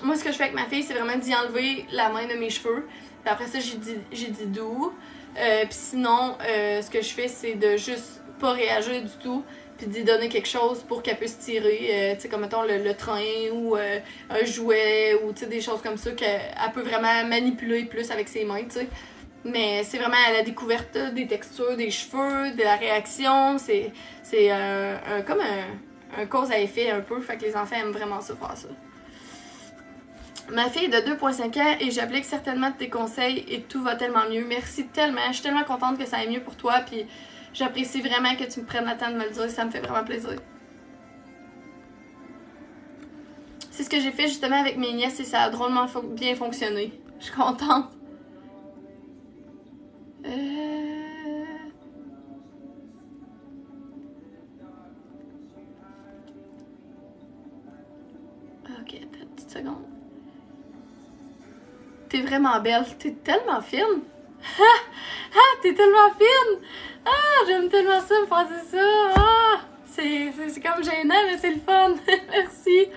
moi ce que je fais avec ma fille, c'est vraiment d'y enlever la main de mes cheveux. Puis après ça, j'ai dit doux. Puis sinon, ce que je fais, c'est de juste pas réagir du tout. Puis d'y donner quelque chose pour qu'elle puisse tirer. Tu sais, comme mettons le train ou un jouet ou tu sais, des choses comme ça qu'elle peut vraiment manipuler plus avec ses mains, tu sais. Mais c'est vraiment à la découverte des textures, des cheveux, de la réaction. C'est comme un cause à effet un peu. Fait que les enfants aiment vraiment ça, faire ça. Ma fille est de 2,5 ans et j'applique certainement tes conseils et tout va tellement mieux. Merci tellement. Je suis tellement contente que ça aille mieux pour toi. Puis j'apprécie vraiment que tu me prennes le temps de me le dire. Ça me fait vraiment plaisir. C'est ce que j'ai fait justement avec mes nièces et ça a drôlement bien fonctionné. Je suis contente. Ok, attends une petite seconde. T'es vraiment belle. T'es tellement fine. T'es tellement fine. J'aime tellement ça, me passer ça. C'est comme gênant, mais c'est le fun. Merci.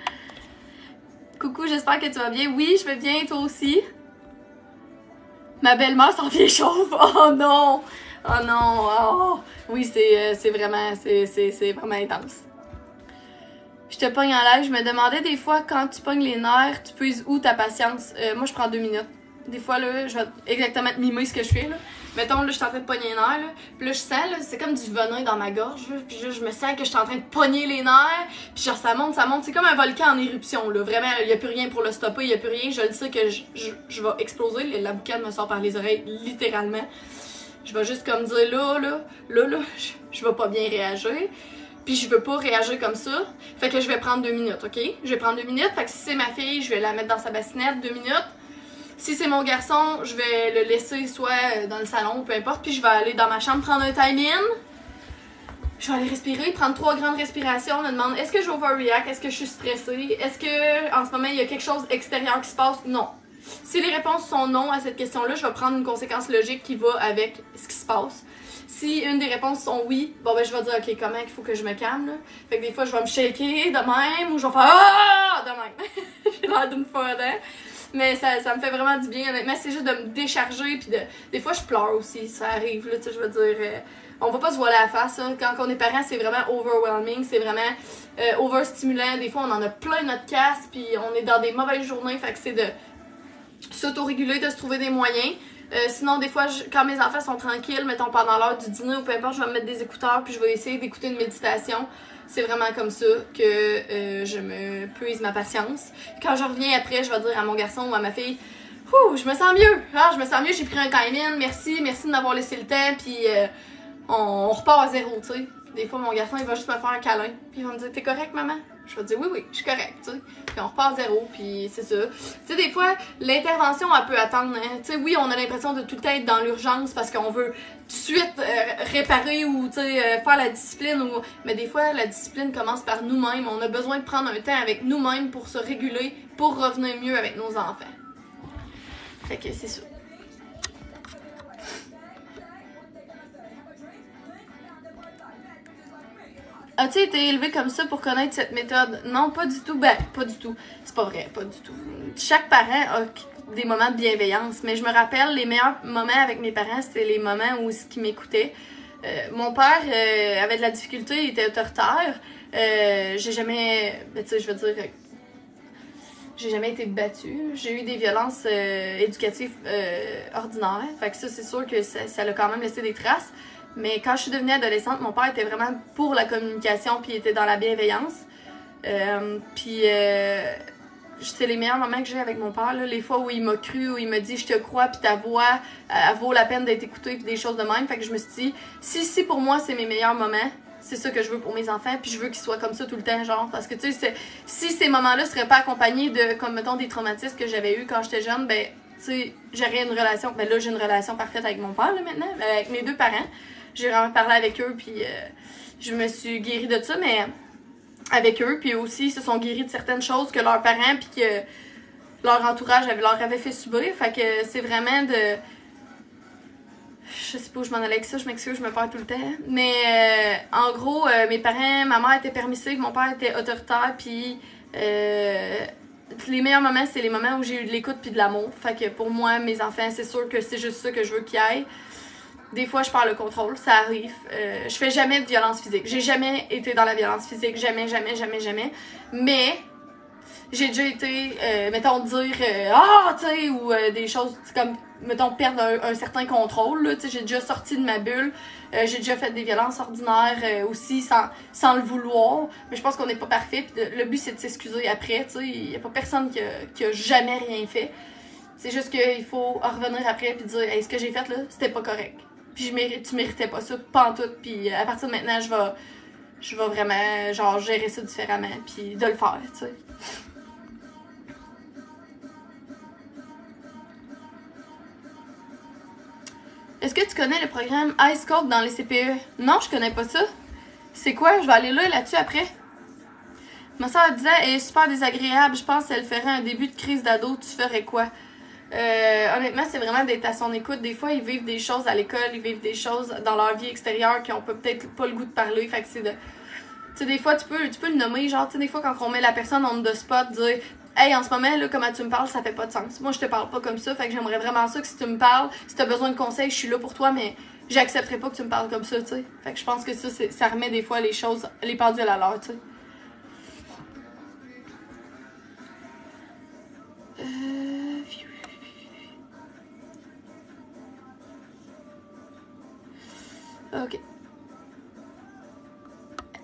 Coucou, j'espère que tu vas bien. Oui, je vais bien, toi aussi. Ma belle-mère s'en vient chauve. Oh non! Oh non! Oh. Oui, c'est vraiment intense. Je te pogne en live. Je me demandais des fois, quand tu pognes les nerfs, tu puises où ta patience? Moi, je prends 2 minutes. Des fois, là, je vais exactement te mimer ce que je fais, là. Mettons, là, je suis en train de pogner les nerfs, là. Puis là, je sens, là, c'est comme du venin dans ma gorge, là. Puis là, je me sens que je suis en train de pogner les nerfs. Puis genre, ça monte. C'est comme un volcan en éruption, là. Vraiment, il n'y a plus rien pour le stopper, il n'y a plus rien. Je le sais que je vais exploser. La boucane me sort par les oreilles, littéralement. Je vais juste comme dire, là, je vais pas bien réagir. puis je veux pas réagir comme ça. Fait que je vais prendre 2 minutes, ok? Je vais prendre 2 minutes. Fait que si c'est ma fille, je vais la mettre dans sa bassinette, 2 minutes. Si c'est mon garçon, je vais le laisser soit dans le salon ou peu importe, puis je vais aller dans ma chambre prendre un time-in. Je vais aller respirer, prendre 3 grandes respirations, me demander est-ce que je overreact, est-ce que je suis stressée, est-ce que en ce moment il y a quelque chose extérieur qui se passe? Non. Si les réponses sont non à cette question-là, je vais prendre une conséquence logique qui va avec ce qui se passe. Si une des réponses sont oui, bon ben je vais dire ok, comment il faut que je me calme là. Fait que des fois je vais me shaker de même ou je vais faire ah de même. J'ai l'air d'une folle, hein? Mais ça me fait vraiment du bien, honnêtement. C'est juste de me décharger. Puis des fois, je pleure aussi. Ça arrive, là, tu sais, je veux dire. On va pas se voiler la face, hein. Quand on est parent, c'est vraiment overwhelming. C'est vraiment overstimulant. Des fois, on en a plein notre casse. Puis on est dans des mauvaises journées. Fait que c'est de s'autoréguler, de se trouver des moyens. Sinon, des fois, quand mes enfants sont tranquilles, mettons pendant l'heure du dîner ou peu importe, je vais me mettre des écouteurs. Puis je vais essayer d'écouter une méditation. C'est vraiment comme ça que je me puise ma patience. Quand je reviens après, je vais dire à mon garçon ou à ma fille « Ouh, je me sens mieux! Ah, je me sens mieux, j'ai pris un time-in, merci de m'avoir laissé le temps, puis on repart à zéro, tu sais. » Des fois, mon garçon, il va juste me faire un câlin, puis il va me dire « T'es correct, maman? » Je vais dire oui, je suis correct, tu sais. Puis on repart à zéro, puis c'est ça. Tu sais, des fois, l'intervention, elle peut attendre. Hein? Tu sais, oui, on a l'impression de tout le temps être dans l'urgence parce qu'on veut tout de suite réparer ou, tu sais, faire la discipline. Mais des fois, la discipline commence par nous-mêmes. On a besoin de prendre un temps avec nous-mêmes pour se réguler, pour revenir mieux avec nos enfants. Fait que c'est ça. As-tu été élevé comme ça pour connaître cette méthode? Non, pas du tout. Ben, pas du tout. C'est pas vrai, pas du tout. Chaque parent a des moments de bienveillance, mais je me rappelle, les meilleurs moments avec mes parents, c'était les moments où ils m'écoutaient. Mon père avait de la difficulté, il était autoritaire. J'ai jamais, ben, tu sais, je veux dire, j'ai jamais été battue. J'ai eu des violences éducatives ordinaires. Fait que ça, c'est sûr que ça a quand même laissé des traces. Mais quand je suis devenue adolescente, mon père était vraiment pour la communication, puis il était dans la bienveillance. C'est les meilleurs moments que j'ai avec mon père, là, les fois où il m'a cru, où il m'a dit « je te crois, puis ta voix, elle vaut la peine d'être écoutée », puis des choses de même. Fait que je me suis dit, si pour moi c'est mes meilleurs moments, c'est ça que je veux pour mes enfants, puis je veux qu'ils soient comme ça tout le temps, genre, parce que tu sais, si ces moments-là seraient pas accompagnés de, comme mettons, des traumatismes que j'avais eu quand j'étais jeune, ben, tu sais, j'aurais une relation, ben là j'ai une relation parfaite avec mon père, là, maintenant, avec mes 2 parents. J'ai vraiment parlé avec eux, puis je me suis guérie de ça, mais avec eux, puis aussi, ils se sont guéris de certaines choses que leurs parents, puis que leur entourage leur avait fait subir. Fait que c'est vraiment de... Je sais pas où je m'en allais avec ça, je m'excuse, je me perds tout le temps. Mais en gros, mes parents, ma mère était permissive, mon père était autoritaire, puis les meilleurs moments, c'est les moments où j'ai eu de l'écoute puis de l'amour. Fait que pour moi, mes enfants, c'est sûr que c'est juste ça que je veux qu'ils aillent. Des fois, je perds le contrôle, ça arrive. Je fais jamais de violence physique. J'ai jamais été dans la violence physique, jamais. Mais j'ai déjà été, mettons, dire tu sais, ou des choses comme, mettons, perdre un certain contrôle, là, tu sais, j'ai déjà sorti de ma bulle. J'ai déjà fait des violences ordinaires aussi sans le vouloir. Mais je pense qu'on n'est pas parfait. Puis le but, c'est de s'excuser après, tu sais. Il n'y a pas personne qui a jamais rien fait. C'est juste qu'il faut revenir après puis dire hey, ce que j'ai fait là, c'était pas correct. Puis tu méritais pas ça, pantoute. Puis à partir de maintenant, je vais vraiment genre gérer ça différemment. Puis de le faire, tu sais. Est-ce que tu connais le programme Ice Cold dans les CPE? Non, je connais pas ça. C'est quoi? Je vais aller là-dessus après. Ma soeur disait, elle est super désagréable. Je pense qu'elle ferait un début de crise d'ado. Tu ferais quoi? Honnêtement, c'est vraiment d'être à son écoute. Des fois, ils vivent des choses à l'école, ils vivent des choses dans leur vie extérieure qui ont peut-être pas le goût de parler. Fait que c'est de... Tu sais, des fois, tu peux le nommer. Genre, tu sais, des fois, quand on met la personne on the spot, dire hey, en ce moment, là, comment tu me parles, ça fait pas de sens. Moi, je te parle pas comme ça. Fait que j'aimerais vraiment ça que si tu me parles, si t'as besoin de conseils, je suis là pour toi, mais j'accepterai pas que tu me parles comme ça, tu sais. Fait que je pense que ça remet des fois les choses, les pendules à l'heure, tu sais. Ok.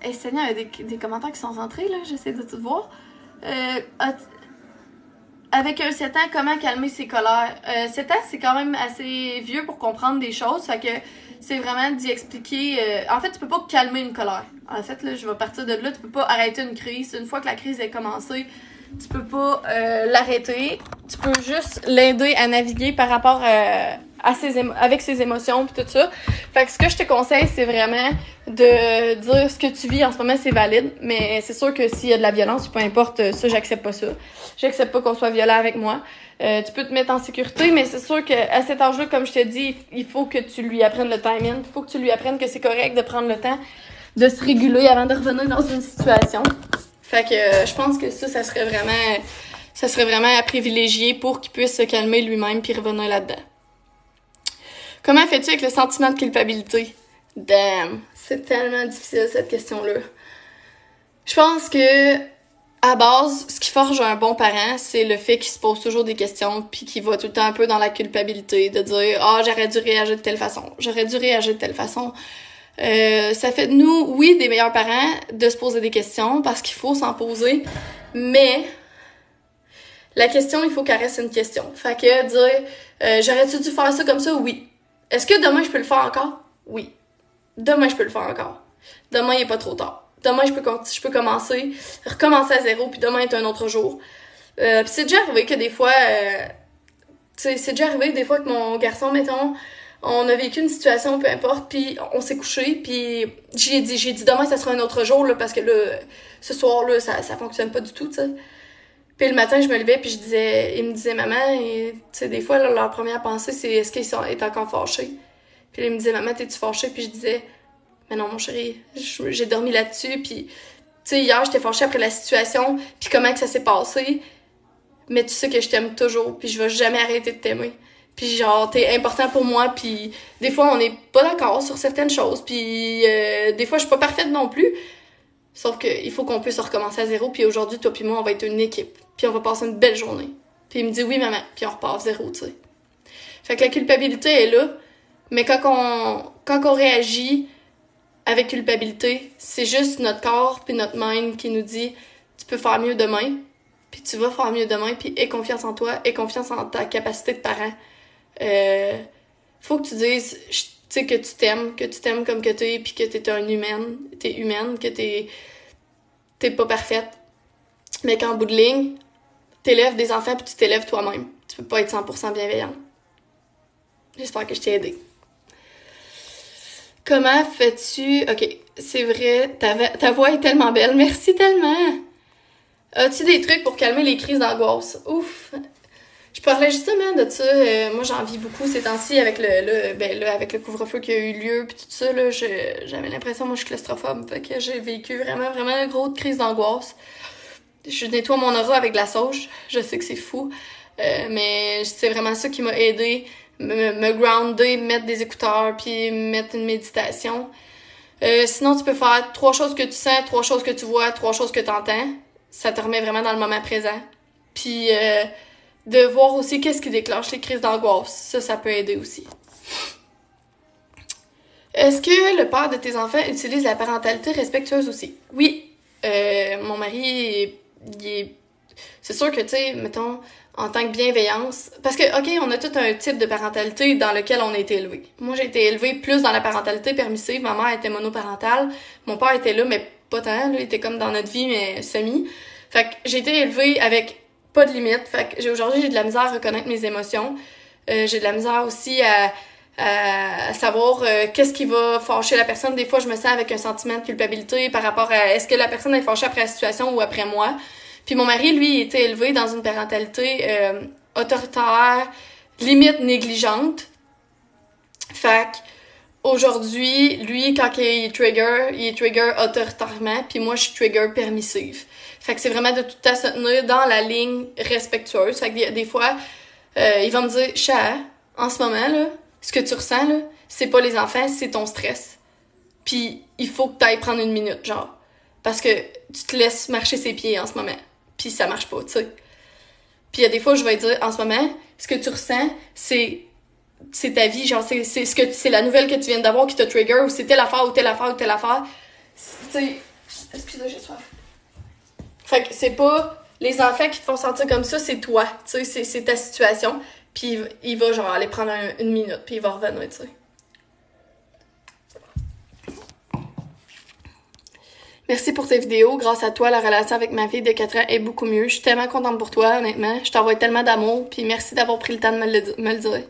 Hey, Seigneur, il y a des commentaires qui sont rentrés, là. J'essaie de tout voir. Avec un 7 ans, comment calmer ses colères? 7 ans, c'est quand même assez vieux pour comprendre des choses. Fait que c'est vraiment d'y expliquer... en fait, tu peux pas calmer une colère. En fait, là, je vais partir de là, tu peux pas arrêter une crise. Une fois que la crise est commencée, tu peux pas l'arrêter. Tu peux juste l'aider à naviguer par rapport avec ses émotions pis tout ça. Fait que ce que je te conseille, c'est vraiment de dire ce que tu vis en ce moment, c'est valide. Mais c'est sûr que s'il y a de la violence, peu importe, ça, j'accepte pas ça. J'accepte pas qu'on soit violent avec moi. Tu peux te mettre en sécurité, mais c'est sûr qu'à cet âge-là, comme je te dis, il faut que tu lui apprennes le timing. Il faut que tu lui apprennes que c'est correct de prendre le temps de se réguler avant de revenir dans une situation. Fait que je pense que ça serait vraiment à privilégier pour qu'il puisse se calmer lui-même puis revenir là-dedans. Comment fais-tu avec le sentiment de culpabilité? Damn, c'est tellement difficile cette question-là. Je pense que à base, ce qui forge un bon parent, c'est le fait qu'il se pose toujours des questions puis qu'il va tout le temps un peu dans la culpabilité, de dire « Ah, j'aurais dû réagir de telle façon, j'aurais dû réagir de telle façon ». Ça fait de nous, oui, des meilleurs parents de se poser des questions parce qu'il faut s'en poser, mais la question, il faut qu'elle reste une question. Fait que dire j'aurais-tu dû faire ça comme ça? Oui. Est-ce que demain, je peux le faire encore? Oui. Demain, je peux le faire encore. Demain, il n'est pas trop tard. Demain, je peux recommencer à zéro, puis demain est un autre jour. Puis c'est déjà arrivé que des fois, que mon garçon, mettons, on a vécu une situation, peu importe, puis on s'est couché, puis j'ai dit demain, ça sera un autre jour, là, parce que là, ce soir-là, ça fonctionne pas du tout, tu sais. Puis le matin, je me levais, puis il me disait, maman, tu sais, des fois, là, leur première pensée, c'est est-ce qu'il est encore fâché? Puis là, il me disait, maman, t'es-tu fâché? Puis je disais, mais non, mon chéri, j'ai dormi là-dessus, puis tu sais, hier, j'étais fâchée après la situation, puis comment que ça s'est passé, mais tu sais que je t'aime toujours, puis je vais jamais arrêter de t'aimer. Puis genre, t'es important pour moi, puis des fois, on n'est pas d'accord sur certaines choses, puis des fois, je suis pas parfaite non plus, sauf qu'il faut qu'on puisse recommencer à zéro, puis aujourd'hui, toi puis moi, on va être une équipe, puis on va passer une belle journée. Puis il me dit, oui, maman, puis on repart à zéro, tu sais. Fait que la culpabilité est là, mais quand on réagit avec culpabilité, c'est juste notre corps puis notre mind qui nous dit tu peux faire mieux demain, puis tu vas faire mieux demain, puis aie confiance en toi, aie confiance en ta capacité de parent. Faut que tu dises tu sais que tu t'aimes comme que t'es, puis que t'es humaine, que t'es pas parfaite. Mais qu'en bout de ligne, t'élèves des enfants puis tu t'élèves toi-même. Tu peux pas être 100% bienveillante. J'espère que je t'ai aidé. Comment fais-tu... Ok, c'est vrai, ta voix est tellement belle. Merci tellement! As-tu des trucs pour calmer les crises d'angoisse? Ouf! Je parlais justement de ça. Moi, j'en vis beaucoup ces temps-ci avec avec le couvre-feu qui a eu lieu puis tout ça. Là, j'avais l'impression, moi, je suis claustrophobe. Fait que j'ai vécu vraiment, vraiment une grosse crise d'angoisse. Je nettoie mon aura avec de la sauge. Je sais que c'est fou. Mais c'est vraiment ça qui m'a aidée. Me grounder, mettre des écouteurs, puis mettre une méditation. Sinon, tu peux faire 3 choses que tu sens, 3 choses que tu vois, 3 choses que tu entends. Ça te remet vraiment dans le moment présent. Puis de voir aussi qu'est-ce qui déclenche les crises d'angoisse. Ça peut aider aussi. Est-ce que le père de tes enfants utilise la parentalité respectueuse aussi? Oui. Mon mari, c'est sûr que, tu sais, mettons, en tant que bienveillance, parce que, OK, on a tout un type de parentalité dans lequel on a été élevé. Moi, j'ai été élevée plus dans la parentalité permissive. Ma mère était monoparentale. Mon père était là, mais pas tant. Là, il était comme dans notre vie, mais semi. Fait que j'ai été élevée avec pas de limite. Fait que aujourd'hui, j'ai de la misère à reconnaître mes émotions. J'ai de la misère aussi à savoir qu'est-ce qui va fâcher la personne. Des fois, je me sens avec un sentiment de culpabilité par rapport à est-ce que la personne est fâchée après la situation ou après moi. Puis mon mari, lui, il était élevé dans une parentalité autoritaire, limite négligente. Fait qu'aujourd'hui, lui, quand il est trigger autoritairement, puis moi, je suis trigger permissive. Fait que c'est vraiment de tout à se tenir dans la ligne respectueuse. Fait que des fois, il va me dire « Chat, en ce moment, là, ce que tu ressens, là, c'est pas les enfants, c'est ton stress. Puis il faut que t'ailles prendre une minute, genre. Parce que tu te laisses marcher ses pieds en ce moment. Puis ça marche pas, tu sais. Puis il y a des fois, je vais dire, en ce moment, ce que tu ressens, c'est ta vie, genre, c'est la nouvelle que tu viens d'avoir qui t'a trigger, ou c'est telle affaire, ou telle affaire, ou telle affaire. Tu sais, excusez, j'ai soif. Fait que c'est pas les enfants qui te font sentir comme ça, c'est toi, tu sais, c'est ta situation. Puis il va, genre, aller prendre une minute, puis il va revenir, tu sais. Merci pour tes vidéos. Grâce à toi, la relation avec ma fille de 4 ans est beaucoup mieux. Je suis tellement contente pour toi, honnêtement. Je t'envoie tellement d'amour, puis merci d'avoir pris le temps de me le dire.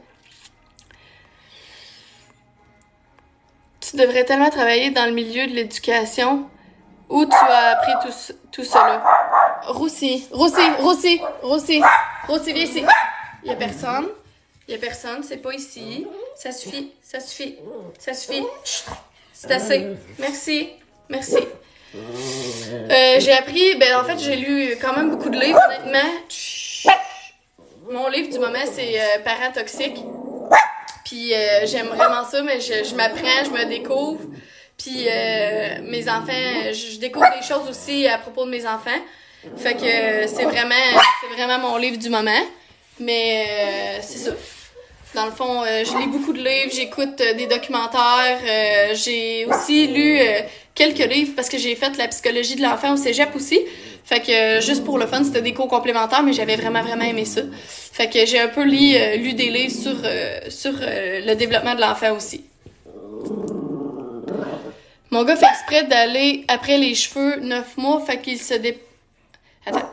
Tu devrais tellement travailler dans le milieu de l'éducation où tu as appris tout cela. Roussi, viens ici. Il y a personne, c'est pas ici. Ça suffit. Chut. C'est assez. Merci. J'ai appris, en fait, j'ai lu quand même beaucoup de livres, honnêtement. Mon livre du moment, c'est Parents toxiques. Puis j'aime vraiment ça, mais je m'apprends, je me découvre. Puis mes enfants, je découvre des choses aussi à propos de mes enfants. Fait que c'est vraiment mon livre du moment. Mais c'est ça. Dans le fond, je lis beaucoup de livres, j'écoute des documentaires. J'ai aussi lu quelques livres parce que j'ai fait la psychologie de l'enfant au cégep aussi. Fait que juste pour le fun, c'était des cours complémentaires, mais j'avais vraiment aimé ça. Fait que j'ai un peu lu des livres sur le développement de l'enfant aussi. Mon gars fait exprès d'aller après les cheveux 9 mois, fait qu'il se Attends.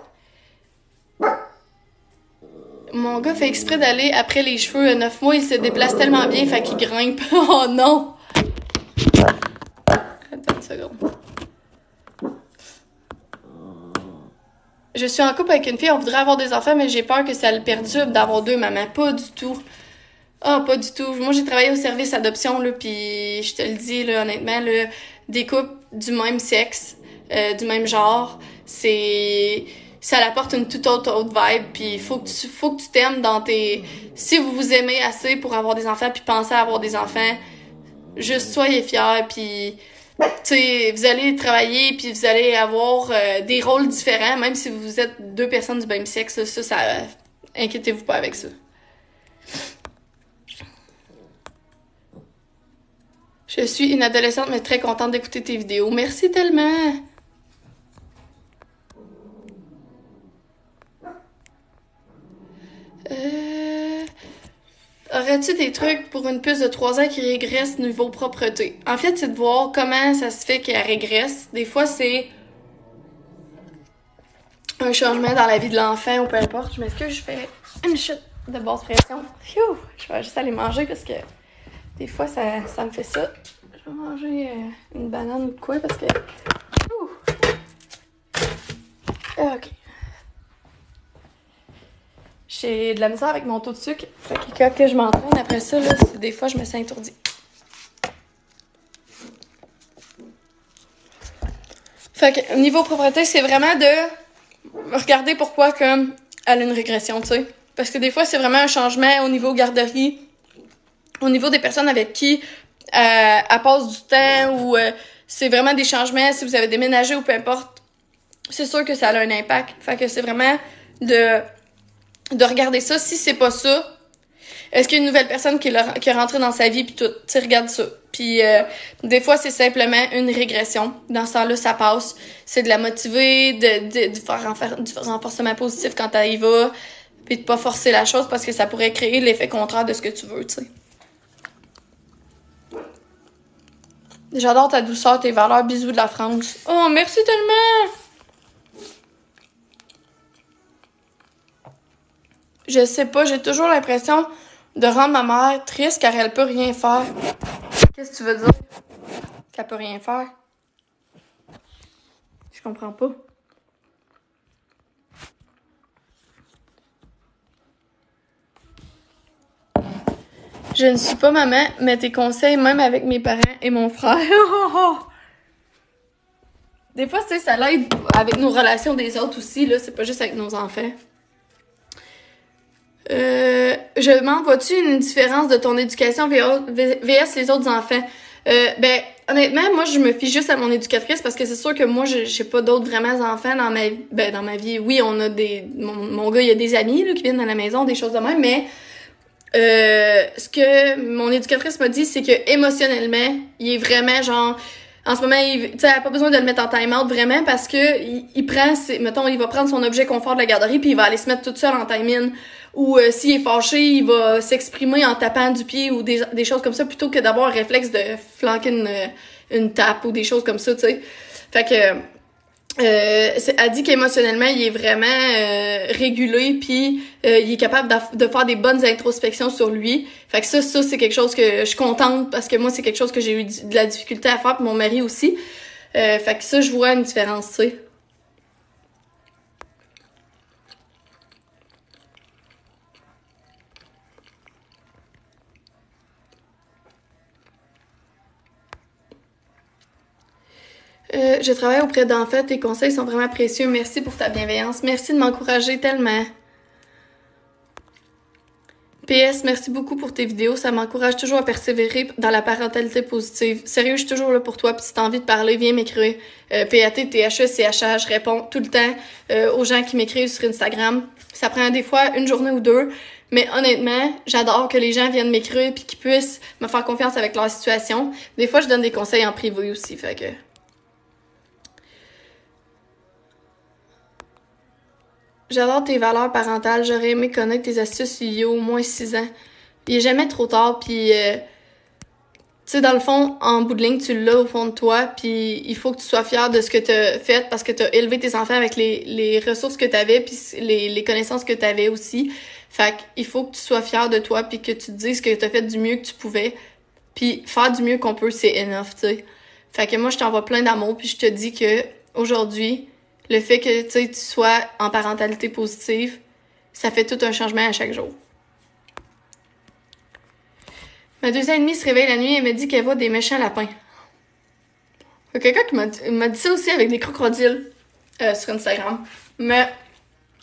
Mon gars fait exprès d'aller après les cheveux 9 mois, il se déplace tellement bien, fait qu'il grimpe. Oh non! Attends une seconde. Je suis en couple avec une fille, on voudrait avoir des enfants, mais j'ai peur que ça le perturbe d'avoir 2 mamans. Pas du tout. Ah, pas du tout. Moi, j'ai travaillé au service adoption, là, puis je te le dis, là, honnêtement, là, des couples du même sexe, du même genre, ça apporte une toute autre vibe, puis faut que tu t'aimes dans tes... Si vous vous aimez assez pour avoir des enfants, puis pensez à avoir des enfants, juste soyez fiers, puis... Tu sais, vous allez travailler puis vous allez avoir des rôles différents, même si vous êtes 2 personnes du même sexe, ça inquiétez-vous pas avec ça. Je suis une adolescente mais très contente d'écouter tes vidéos. Merci tellement! Aurais-tu des trucs pour une puce de 3 ans qui régresse niveau propreté? En fait, c'est de voir comment ça se fait qu'elle régresse. Des fois, c'est un changement dans la vie de l'enfant ou peu importe. Je m'excuse, je fais une chute de basse pression. Phew! Je vais juste aller manger parce que des fois, ça me fait ça. Je vais manger une banane ou quoi parce que... OK. J'ai de la misère avec mon taux de sucre. Fait que quand je m'entraîne après ça, là, des fois, je me sens étourdie. Fait que niveau propreté, c'est vraiment de regarder pourquoi comme elle a une régression, tu sais. Parce que des fois, c'est vraiment un changement au niveau garderie, au niveau des personnes avec qui elle passe du temps ou c'est vraiment des changements si vous avez déménagé ou peu importe. C'est sûr que ça a un impact. Fait que c'est vraiment de regarder ça. Si c'est pas ça, est-ce qu'il y a une nouvelle personne qui est rentrée dans sa vie puis tout, tu sais, regarde ça. Puis des fois, c'est simplement une régression. Dans ce temps-là, ça passe. C'est de la motiver, de faire du renforcement positif quand elle y va, puis de pas forcer la chose parce que ça pourrait créer l'effet contraire de ce que tu veux, tu sais. J'adore ta douceur, tes valeurs. Bisous de la France. Oh, merci tellement! Je sais pas, j'ai toujours l'impression de rendre ma mère triste car elle peut rien faire. Qu'est-ce que tu veux dire? Qu'elle peut rien faire? Je comprends pas. Je ne suis pas maman, mais tes conseils, même avec mes parents et mon frère. Des fois, tu sais, ça l'aide avec nos relations des autres aussi, là. C'est pas juste avec nos enfants. Je me demande, vois-tu une différence de ton éducation VS les autres enfants? Honnêtement, moi, je me fie juste à mon éducatrice parce que c'est sûr que moi, j'ai pas d'autres vraiment enfants dans ma vie. Oui, on a mon gars, il y a des amis, là, qui viennent dans la maison, des choses de même, mais, ce que mon éducatrice m'a dit, c'est que émotionnellement, il est vraiment genre, en ce moment, tu sais, elle a pas besoin de le mettre en time-out vraiment parce que il va prendre son objet confort de la garderie puis il va aller se mettre tout seul en time-in. Ou s'il est fâché, il va s'exprimer en tapant du pied ou des choses comme ça plutôt que d'avoir un réflexe de flanquer une tape ou des choses comme ça, tu sais. Fait que elle dit qu'émotionnellement, il est vraiment régulé, puis il est capable de faire des bonnes introspections sur lui. Fait que ça c'est quelque chose que je suis contente, parce que moi, c'est quelque chose que j'ai eu de la difficulté à faire, puis mon mari aussi. Fait que ça, je vois une différence, tu sais. Je travaille auprès d'enfants. Tes conseils sont vraiment précieux. Merci pour ta bienveillance. Merci de m'encourager tellement. PS, merci beaucoup pour tes vidéos. Ça m'encourage toujours à persévérer dans la parentalité positive. Sérieux, je suis toujours là pour toi. Puis si t'as envie de parler, viens m'écrire. PAT, THE, CHA, je réponds tout le temps aux gens qui m'écrivent sur Instagram. Ça prend des fois une journée ou deux. Mais honnêtement, j'adore que les gens viennent m'écrire puis qu'ils puissent me faire confiance avec leur situation. Des fois, je donne des conseils en privé aussi. Fait que... J'adore tes valeurs parentales. J'aurais aimé connaître tes astuces il y a au moins 6 ans. Il est jamais trop tard, puis tu sais, dans le fond, en bout de ligne, tu l'as au fond de toi, puis il faut que tu sois fier de ce que t'as fait, parce que t'as élevé tes enfants avec les ressources que t'avais, puis les connaissances que t'avais aussi. Fait qu'il faut que tu sois fier de toi, puis que tu te dises que t'as fait du mieux que tu pouvais. Puis faire du mieux qu'on peut, c'est enough, tu sais. Fait que moi, je t'envoie plein d'amour, puis je te dis que aujourd'hui, le fait que tu sois en parentalité positive, ça fait tout un changement à chaque jour. Ma 2 ans et demi se réveille la nuit et me dit qu'elle voit des méchants lapins. Il y a quelqu'un qui m'a dit ça aussi avec des crocodiles sur Instagram. Mais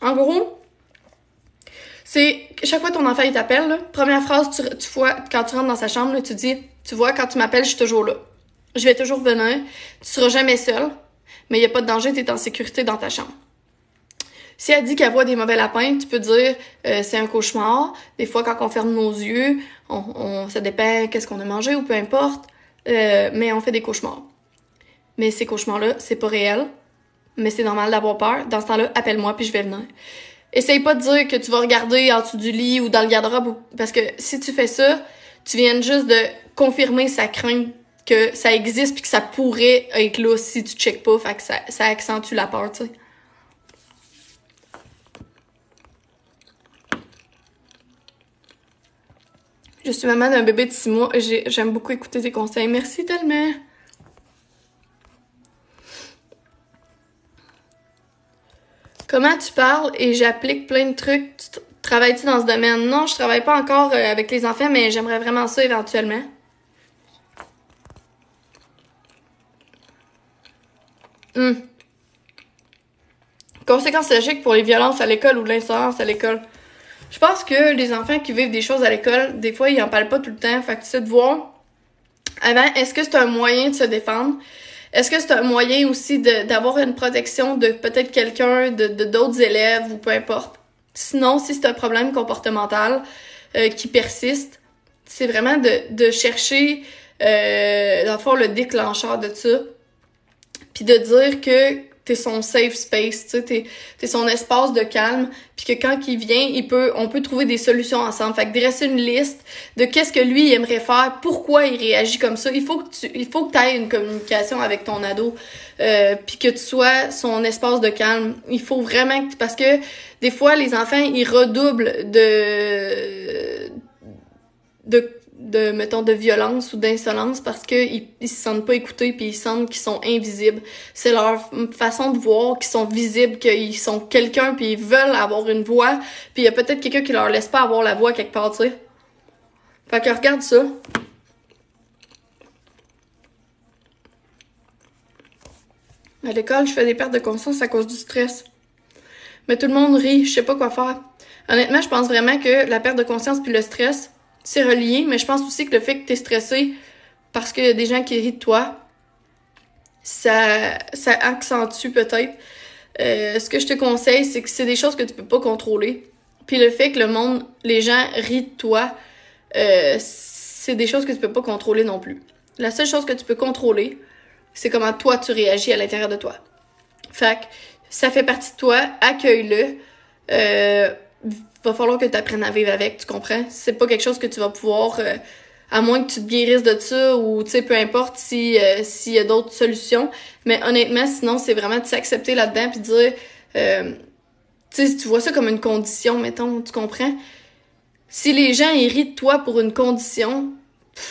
en gros, c'est chaque fois ton enfant il t'appelle, là, première phrase, tu vois, quand tu rentres dans sa chambre, là, tu dis, tu vois, quand tu m'appelles, je suis toujours là. Je vais toujours venir. Tu seras jamais seul. Mais il n'y a pas de danger, tu es en sécurité dans ta chambre. Si elle dit qu'elle voit des mauvais lapins, tu peux dire c'est un cauchemar. Des fois, quand on ferme nos yeux, ça dépend qu'est-ce qu'on a mangé ou peu importe, mais on fait des cauchemars. Mais ces cauchemars-là, c'est pas réel, mais c'est normal d'avoir peur. Dans ce temps-là, appelle-moi puis je vais venir. Essaye pas de dire que tu vas regarder en dessous du lit ou dans le garde-robe, parce que si tu fais ça, tu viens juste de confirmer sa crainte que ça existe puis que ça pourrait être là si tu checkes pas, fait que ça accentue la peur, tu sais. Je suis maman d'un bébé de 6 mois et j'aime beaucoup écouter tes conseils. Merci tellement! Comment tu parles et j'applique plein de trucs? Travailles-tu dans ce domaine? Non, je travaille pas encore avec les enfants, mais j'aimerais vraiment ça éventuellement. Conséquences logiques pour les violences à l'école ou l'insolence à l'école. Je pense que les enfants qui vivent des choses à l'école, des fois, ils en parlent pas tout le temps. Fait que c'est de voir avant, est-ce que c'est un moyen de se défendre? Est-ce que c'est un moyen aussi d'avoir une protection de peut-être quelqu'un, de d'autres élèves ou peu importe? Sinon, si c'est un problème comportemental qui persiste, c'est vraiment de chercher, dans le fond, le déclencheur de ça. Puis de dire que t'es son safe space, tu sais, t'es son espace de calme, puis que quand il vient, on peut trouver des solutions ensemble. Fait que dresser une liste de qu'est-ce que lui il aimerait faire, pourquoi il réagit comme ça. Il faut que t'aies une communication avec ton ado, puis que tu sois son espace de calme. Il faut vraiment parce que des fois les enfants ils redoublent mettons, de violence ou d'insolence parce qu'ils se sentent pas écoutés puis ils sentent qu'ils sont invisibles. C'est leur façon de voir qu'ils sont visibles, qu'ils sont quelqu'un puis ils veulent avoir une voix puis il y a peut-être quelqu'un qui leur laisse pas avoir la voix quelque part, tu sais. Fait que regarde ça. À l'école, je fais des pertes de conscience à cause du stress. Mais tout le monde rit, je sais pas quoi faire. Honnêtement, je pense vraiment que la perte de conscience puis le stress, c'est relié, mais je pense aussi que le fait que t'es stressé parce qu'il y a des gens qui rient de toi, ça accentue peut-être. Ce que je te conseille, c'est que c'est des choses que tu peux pas contrôler. Puis le fait que les gens rient de toi, c'est des choses que tu peux pas contrôler non plus. La seule chose que tu peux contrôler, c'est comment toi tu réagis à l'intérieur de toi. Fait que ça fait partie de toi, accueille-le. Va falloir que tu apprennes à vivre avec, tu comprends? C'est pas quelque chose que tu vas pouvoir à moins que tu te guérisses de ça ou, tu sais, peu importe si s'il y a d'autres solutions. Mais honnêtement, sinon, c'est vraiment de s'accepter là-dedans puis de dire, tu sais, si tu vois ça comme une condition, mettons, tu comprends? Si les gens ils rient de toi pour une condition, tu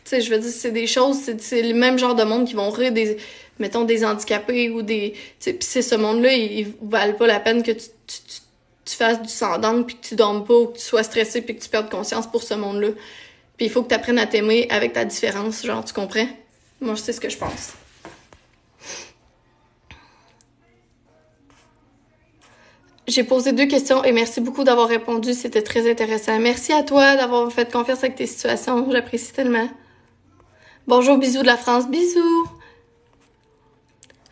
sais, je veux dire, c'est des choses, c'est le même genre de monde qui vont rire des, mettons, des handicapés ou des, tu sais, pis c'est ce monde-là, ils valent pas la peine que tu fasses du sans-dents puis que tu dormes pas ou que tu sois stressé puis que tu perdes conscience pour ce monde-là. Puis il faut que tu apprennes à t'aimer avec ta différence, genre, tu comprends? Moi, c'est ce que je pense. J'ai posé 2 questions et merci beaucoup d'avoir répondu, c'était très intéressant. Merci à toi d'avoir fait confiance avec tes situations, j'apprécie tellement. Bonjour, bisous de la France, bisous!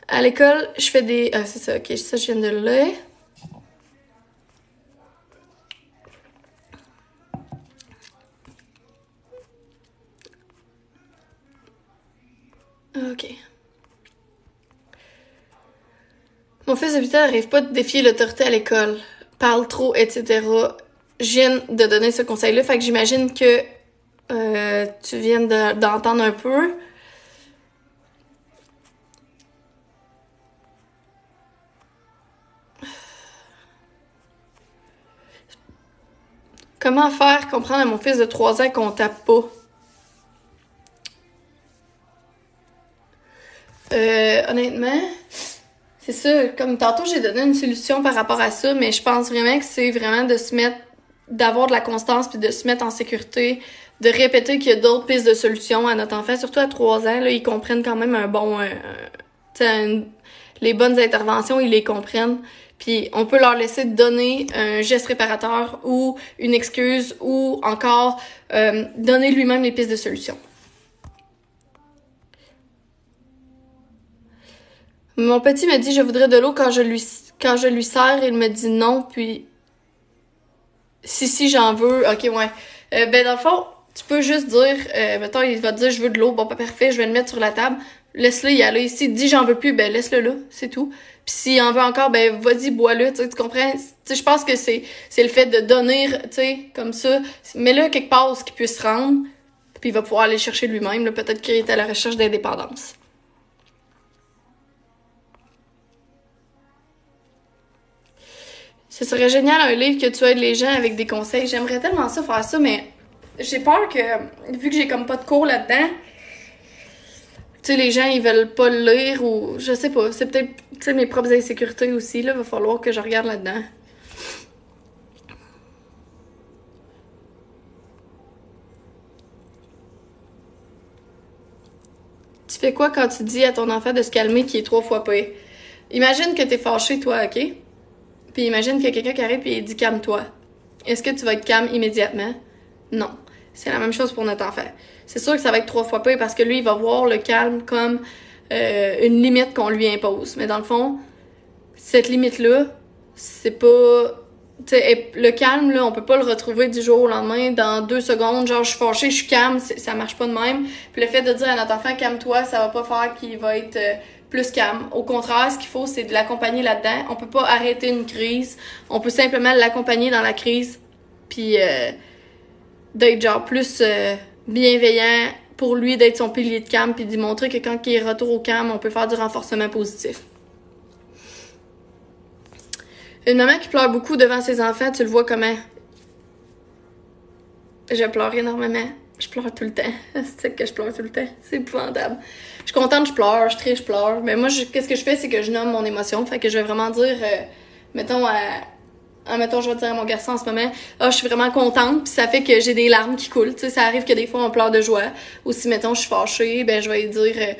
À l'école, je fais des... Ah, c'est ça, ok, ça, je viens de le lire. Ok. Mon fils de 8 ans n'arrive pas à défier l'autorité à l'école. Parle trop, etc. Je viens de donner ce conseil-là, fait que j'imagine que tu viens d'entendre un peu. Comment faire comprendre à mon fils de 3 ans qu'on tape pas? Honnêtement, c'est ça. Comme tantôt, j'ai donné une solution par rapport à ça, mais je pense vraiment que c'est vraiment de se mettre, d'avoir de la constance puis de se mettre en sécurité, de répéter qu'il y a d'autres pistes de solutions à notre enfant, surtout à 3 ans, là, ils comprennent quand même un bon, tu sais, les bonnes interventions, ils les comprennent. Puis on peut leur laisser donner un geste réparateur ou une excuse ou encore donner lui-même les pistes de solution. Mon petit me dit je voudrais de l'eau quand je lui sers, il me dit non, puis si j'en veux, ok ouais. Ben dans le fond, tu peux juste dire, mettons il va te dire je veux de l'eau, bon pas parfait, je vais le mettre sur la table, laisse-le y aller. S'il te dit j'en veux plus, ben laisse-le là, c'est tout. Puis s'il en veut encore, ben vas-y bois-le, tu comprends? Tu sais, je pense que c'est le fait de donner, tu sais, comme ça, mets-le quelque part où il puisse se rendre, puis il va pouvoir aller chercher lui-même, là, peut-être qu'il est à la recherche d'indépendance. Ce serait génial un livre que tu aides les gens avec des conseils. J'aimerais tellement ça faire ça, mais j'ai peur que, vu que j'ai comme pas de cours là-dedans, tu sais, les gens, ils veulent pas le lire ou je sais pas. C'est peut-être, tu sais, mes propres insécurités aussi, là. Va falloir que je regarde là-dedans. Tu fais quoi quand tu dis à ton enfant de se calmer qui est 3 fois pire? Imagine que t'es fâché, toi, ok? Puis imagine qu'il y a quelqu'un qui arrive et il dit calme-toi. Est-ce que tu vas être calme immédiatement? Non. C'est la même chose pour notre enfant. C'est sûr que ça va être 3 fois pire parce que lui, il va voir le calme comme une limite qu'on lui impose. Mais dans le fond, cette limite-là, c'est pas... T'sais, le calme, là, on peut pas le retrouver du jour au lendemain, dans 2 secondes, genre je suis fâchée, je suis calme, ça marche pas de même. Puis le fait de dire à notre enfant calme-toi, ça va pas faire qu'il va être plus calme. Au contraire, ce qu'il faut, c'est de l'accompagner là-dedans. On peut pas arrêter une crise, on peut simplement l'accompagner dans la crise, puis d'être genre plus bienveillant pour lui, d'être son pilier de calme, puis d'y montrer que quand il est retour au calme, on peut faire du renforcement positif. Une maman qui pleure beaucoup devant ses enfants, tu le vois comment? Je pleure énormément. Je pleure tout le temps. C'est que je pleure tout le temps. C'est épouvantable. Je suis contente, je pleure. Je crie, je pleure. Mais moi, qu'est-ce que je fais, c'est que je nomme mon émotion. Fait que je vais vraiment dire, mettons, je vais dire à mon garçon en ce moment, je suis vraiment contente, puis ça fait que j'ai des larmes qui coulent. Tu sais, ça arrive que des fois, on pleure de joie. Ou si, mettons, je suis fâchée, ben, je vais lui dire,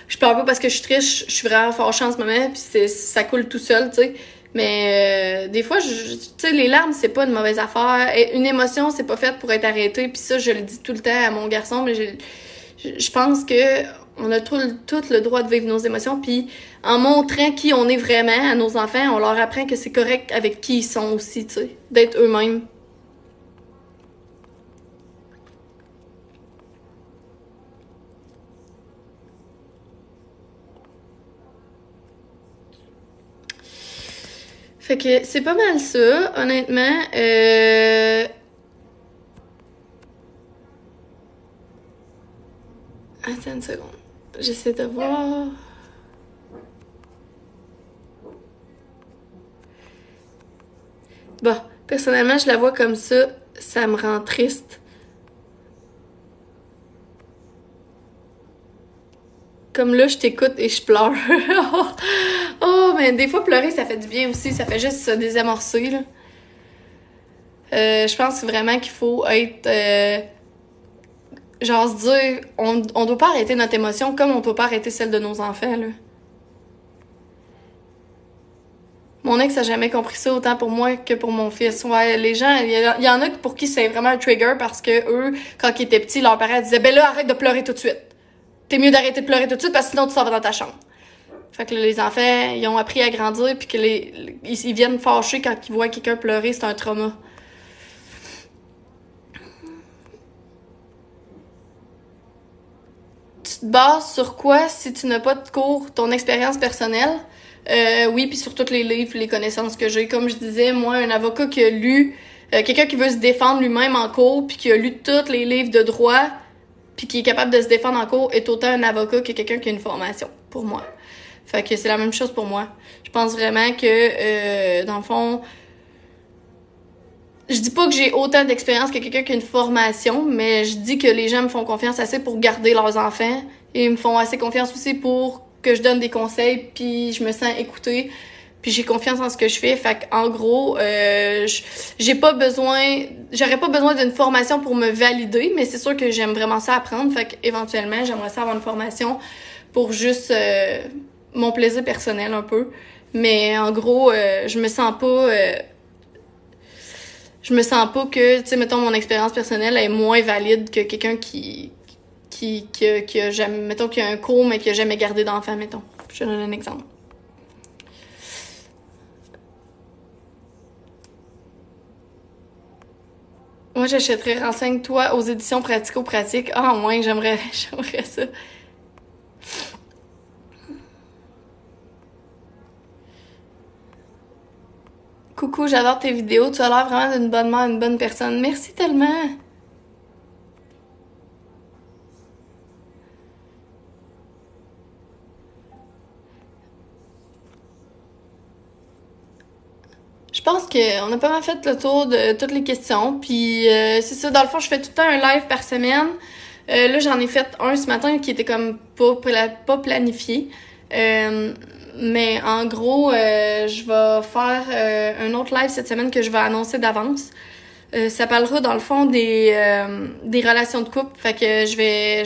je pleure pas parce que je suis triste, je suis vraiment fâchée en ce moment, puis ça coule tout seul, tu sais. Mais des fois, tu sais, les larmes, c'est pas une mauvaise affaire. Et une émotion, c'est pas faite pour être arrêtée. Puis ça, je le dis tout le temps à mon garçon, mais je pense que on a tout le droit de vivre nos émotions. Puis en montrant qui on est vraiment à nos enfants, on leur apprend que c'est correct avec qui ils sont aussi, tu sais, d'être eux-mêmes. Fait que c'est pas mal ça, honnêtement. Attends une seconde. J'essaie de voir. Bon, personnellement, je la vois comme ça me rend triste. Comme là, je t'écoute et je pleure. Oh, mais des fois, pleurer, ça fait du bien aussi. Ça fait juste se désamorcer, là. Je pense vraiment qu'il faut être... genre se dire, on doit pas arrêter notre émotion comme on doit pas arrêter celle de nos enfants, là. Mon ex a jamais compris ça autant pour moi que pour mon fils. Ouais, les gens, il y en a pour qui c'est vraiment un trigger parce que eux, quand ils étaient petits, leurs parents disaient, ben là, arrête de pleurer tout de suite. T'es mieux d'arrêter de pleurer tout de suite parce que sinon tu s'en vas dans ta chambre. Fait que là, les enfants, ils ont appris à grandir puis que ils viennent fâchés quand ils voient quelqu'un pleurer, c'est un trauma. Tu te bases sur quoi si tu n'as pas de cours, ton expérience personnelle? Oui, puis sur tous les livres, les connaissances que j'ai. Comme je disais, moi, un avocat qui a lu, quelqu'un qui veut se défendre lui-même en cours, puis qui a lu tous les livres de droit, puis qui est capable de se défendre en cours, est autant un avocat que quelqu'un qui a une formation, pour moi. Fait que c'est la même chose pour moi. Je pense vraiment que, dans le fond, je dis pas que j'ai autant d'expérience que quelqu'un qui a une formation, mais je dis que les gens me font confiance assez pour garder leurs enfants et ils me font assez confiance aussi pour que je donne des conseils puis je me sens écoutée puis j'ai confiance en ce que je fais. Fait qu'en gros, j'aurais pas besoin d'une formation pour me valider, mais c'est sûr que j'aime vraiment ça apprendre. Fait qu'éventuellement, j'aimerais ça avoir une formation pour juste mon plaisir personnel un peu. Mais en gros, je me sens pas que, tu sais, mettons, mon expérience personnelle est moins valide que quelqu'un qui a jamais, mettons, qui a un cours, mais qui a jamais gardé d'enfant, mettons. Je te donne un exemple. Moi, j'achèterais Renseigne-toi aux éditions pratico-pratiques. Ah, au moins, j'aimerais ça. Coucou, j'adore tes vidéos. Tu as l'air vraiment d'une bonne mère, une bonne personne. Merci tellement. Je pense qu'on a pas mal fait le tour de toutes les questions. Puis c'est ça, dans le fond, je fais tout le temps un live par semaine. Là, j'en ai fait un ce matin qui était comme pas planifié. Mais en gros, je vais faire un autre live cette semaine que je vais annoncer d'avance. Ça parlera dans le fond des relations de couple. Fait que je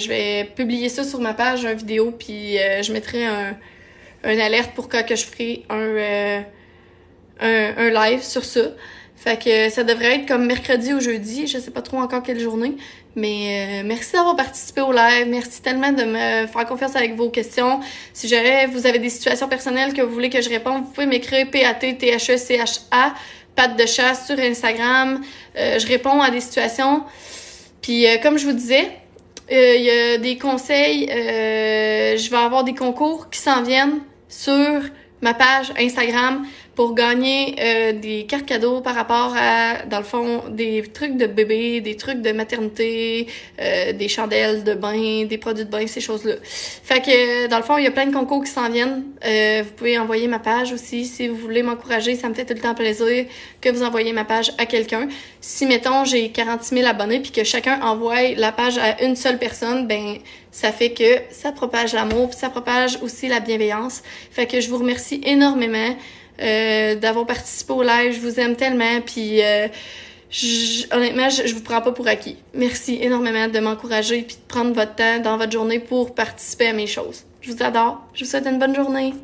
vais publier ça sur ma page, une vidéo, puis je mettrai un alerte pour quand que je ferai un live sur ça. Fait que ça devrait être comme mercredi ou jeudi, je sais pas trop encore quelle journée, mais merci d'avoir participé au live, merci tellement de me faire confiance avec vos questions. Si jamais vous avez des situations personnelles que vous voulez que je réponde, vous pouvez m'écrire PATTHECHA, Patte de chat sur Instagram. Je réponds à des situations. Puis comme je vous disais, il y a des conseils, je vais avoir des concours qui s'en viennent sur ma page Instagram pour gagner des cartes cadeaux par rapport à, dans le fond, des trucs de bébé, des trucs de maternité, des chandelles de bain, des produits de bain, ces choses-là. Fait que, dans le fond, il y a plein de concours qui s'en viennent. Vous pouvez envoyer ma page aussi si vous voulez m'encourager. Ça me fait tout le temps plaisir que vous envoyez ma page à quelqu'un. Si, mettons, j'ai 46 000 abonnés puis que chacun envoie la page à une seule personne, ben ça fait que ça propage l'amour puis ça propage aussi la bienveillance. Fait que je vous remercie énormément d'avoir participé au live. Je vous aime tellement puis honnêtement, je vous prends pas pour acquis. Merci énormément de m'encourager puis de prendre votre temps dans votre journée pour participer à mes choses. Je vous adore. Je vous souhaite une bonne journée.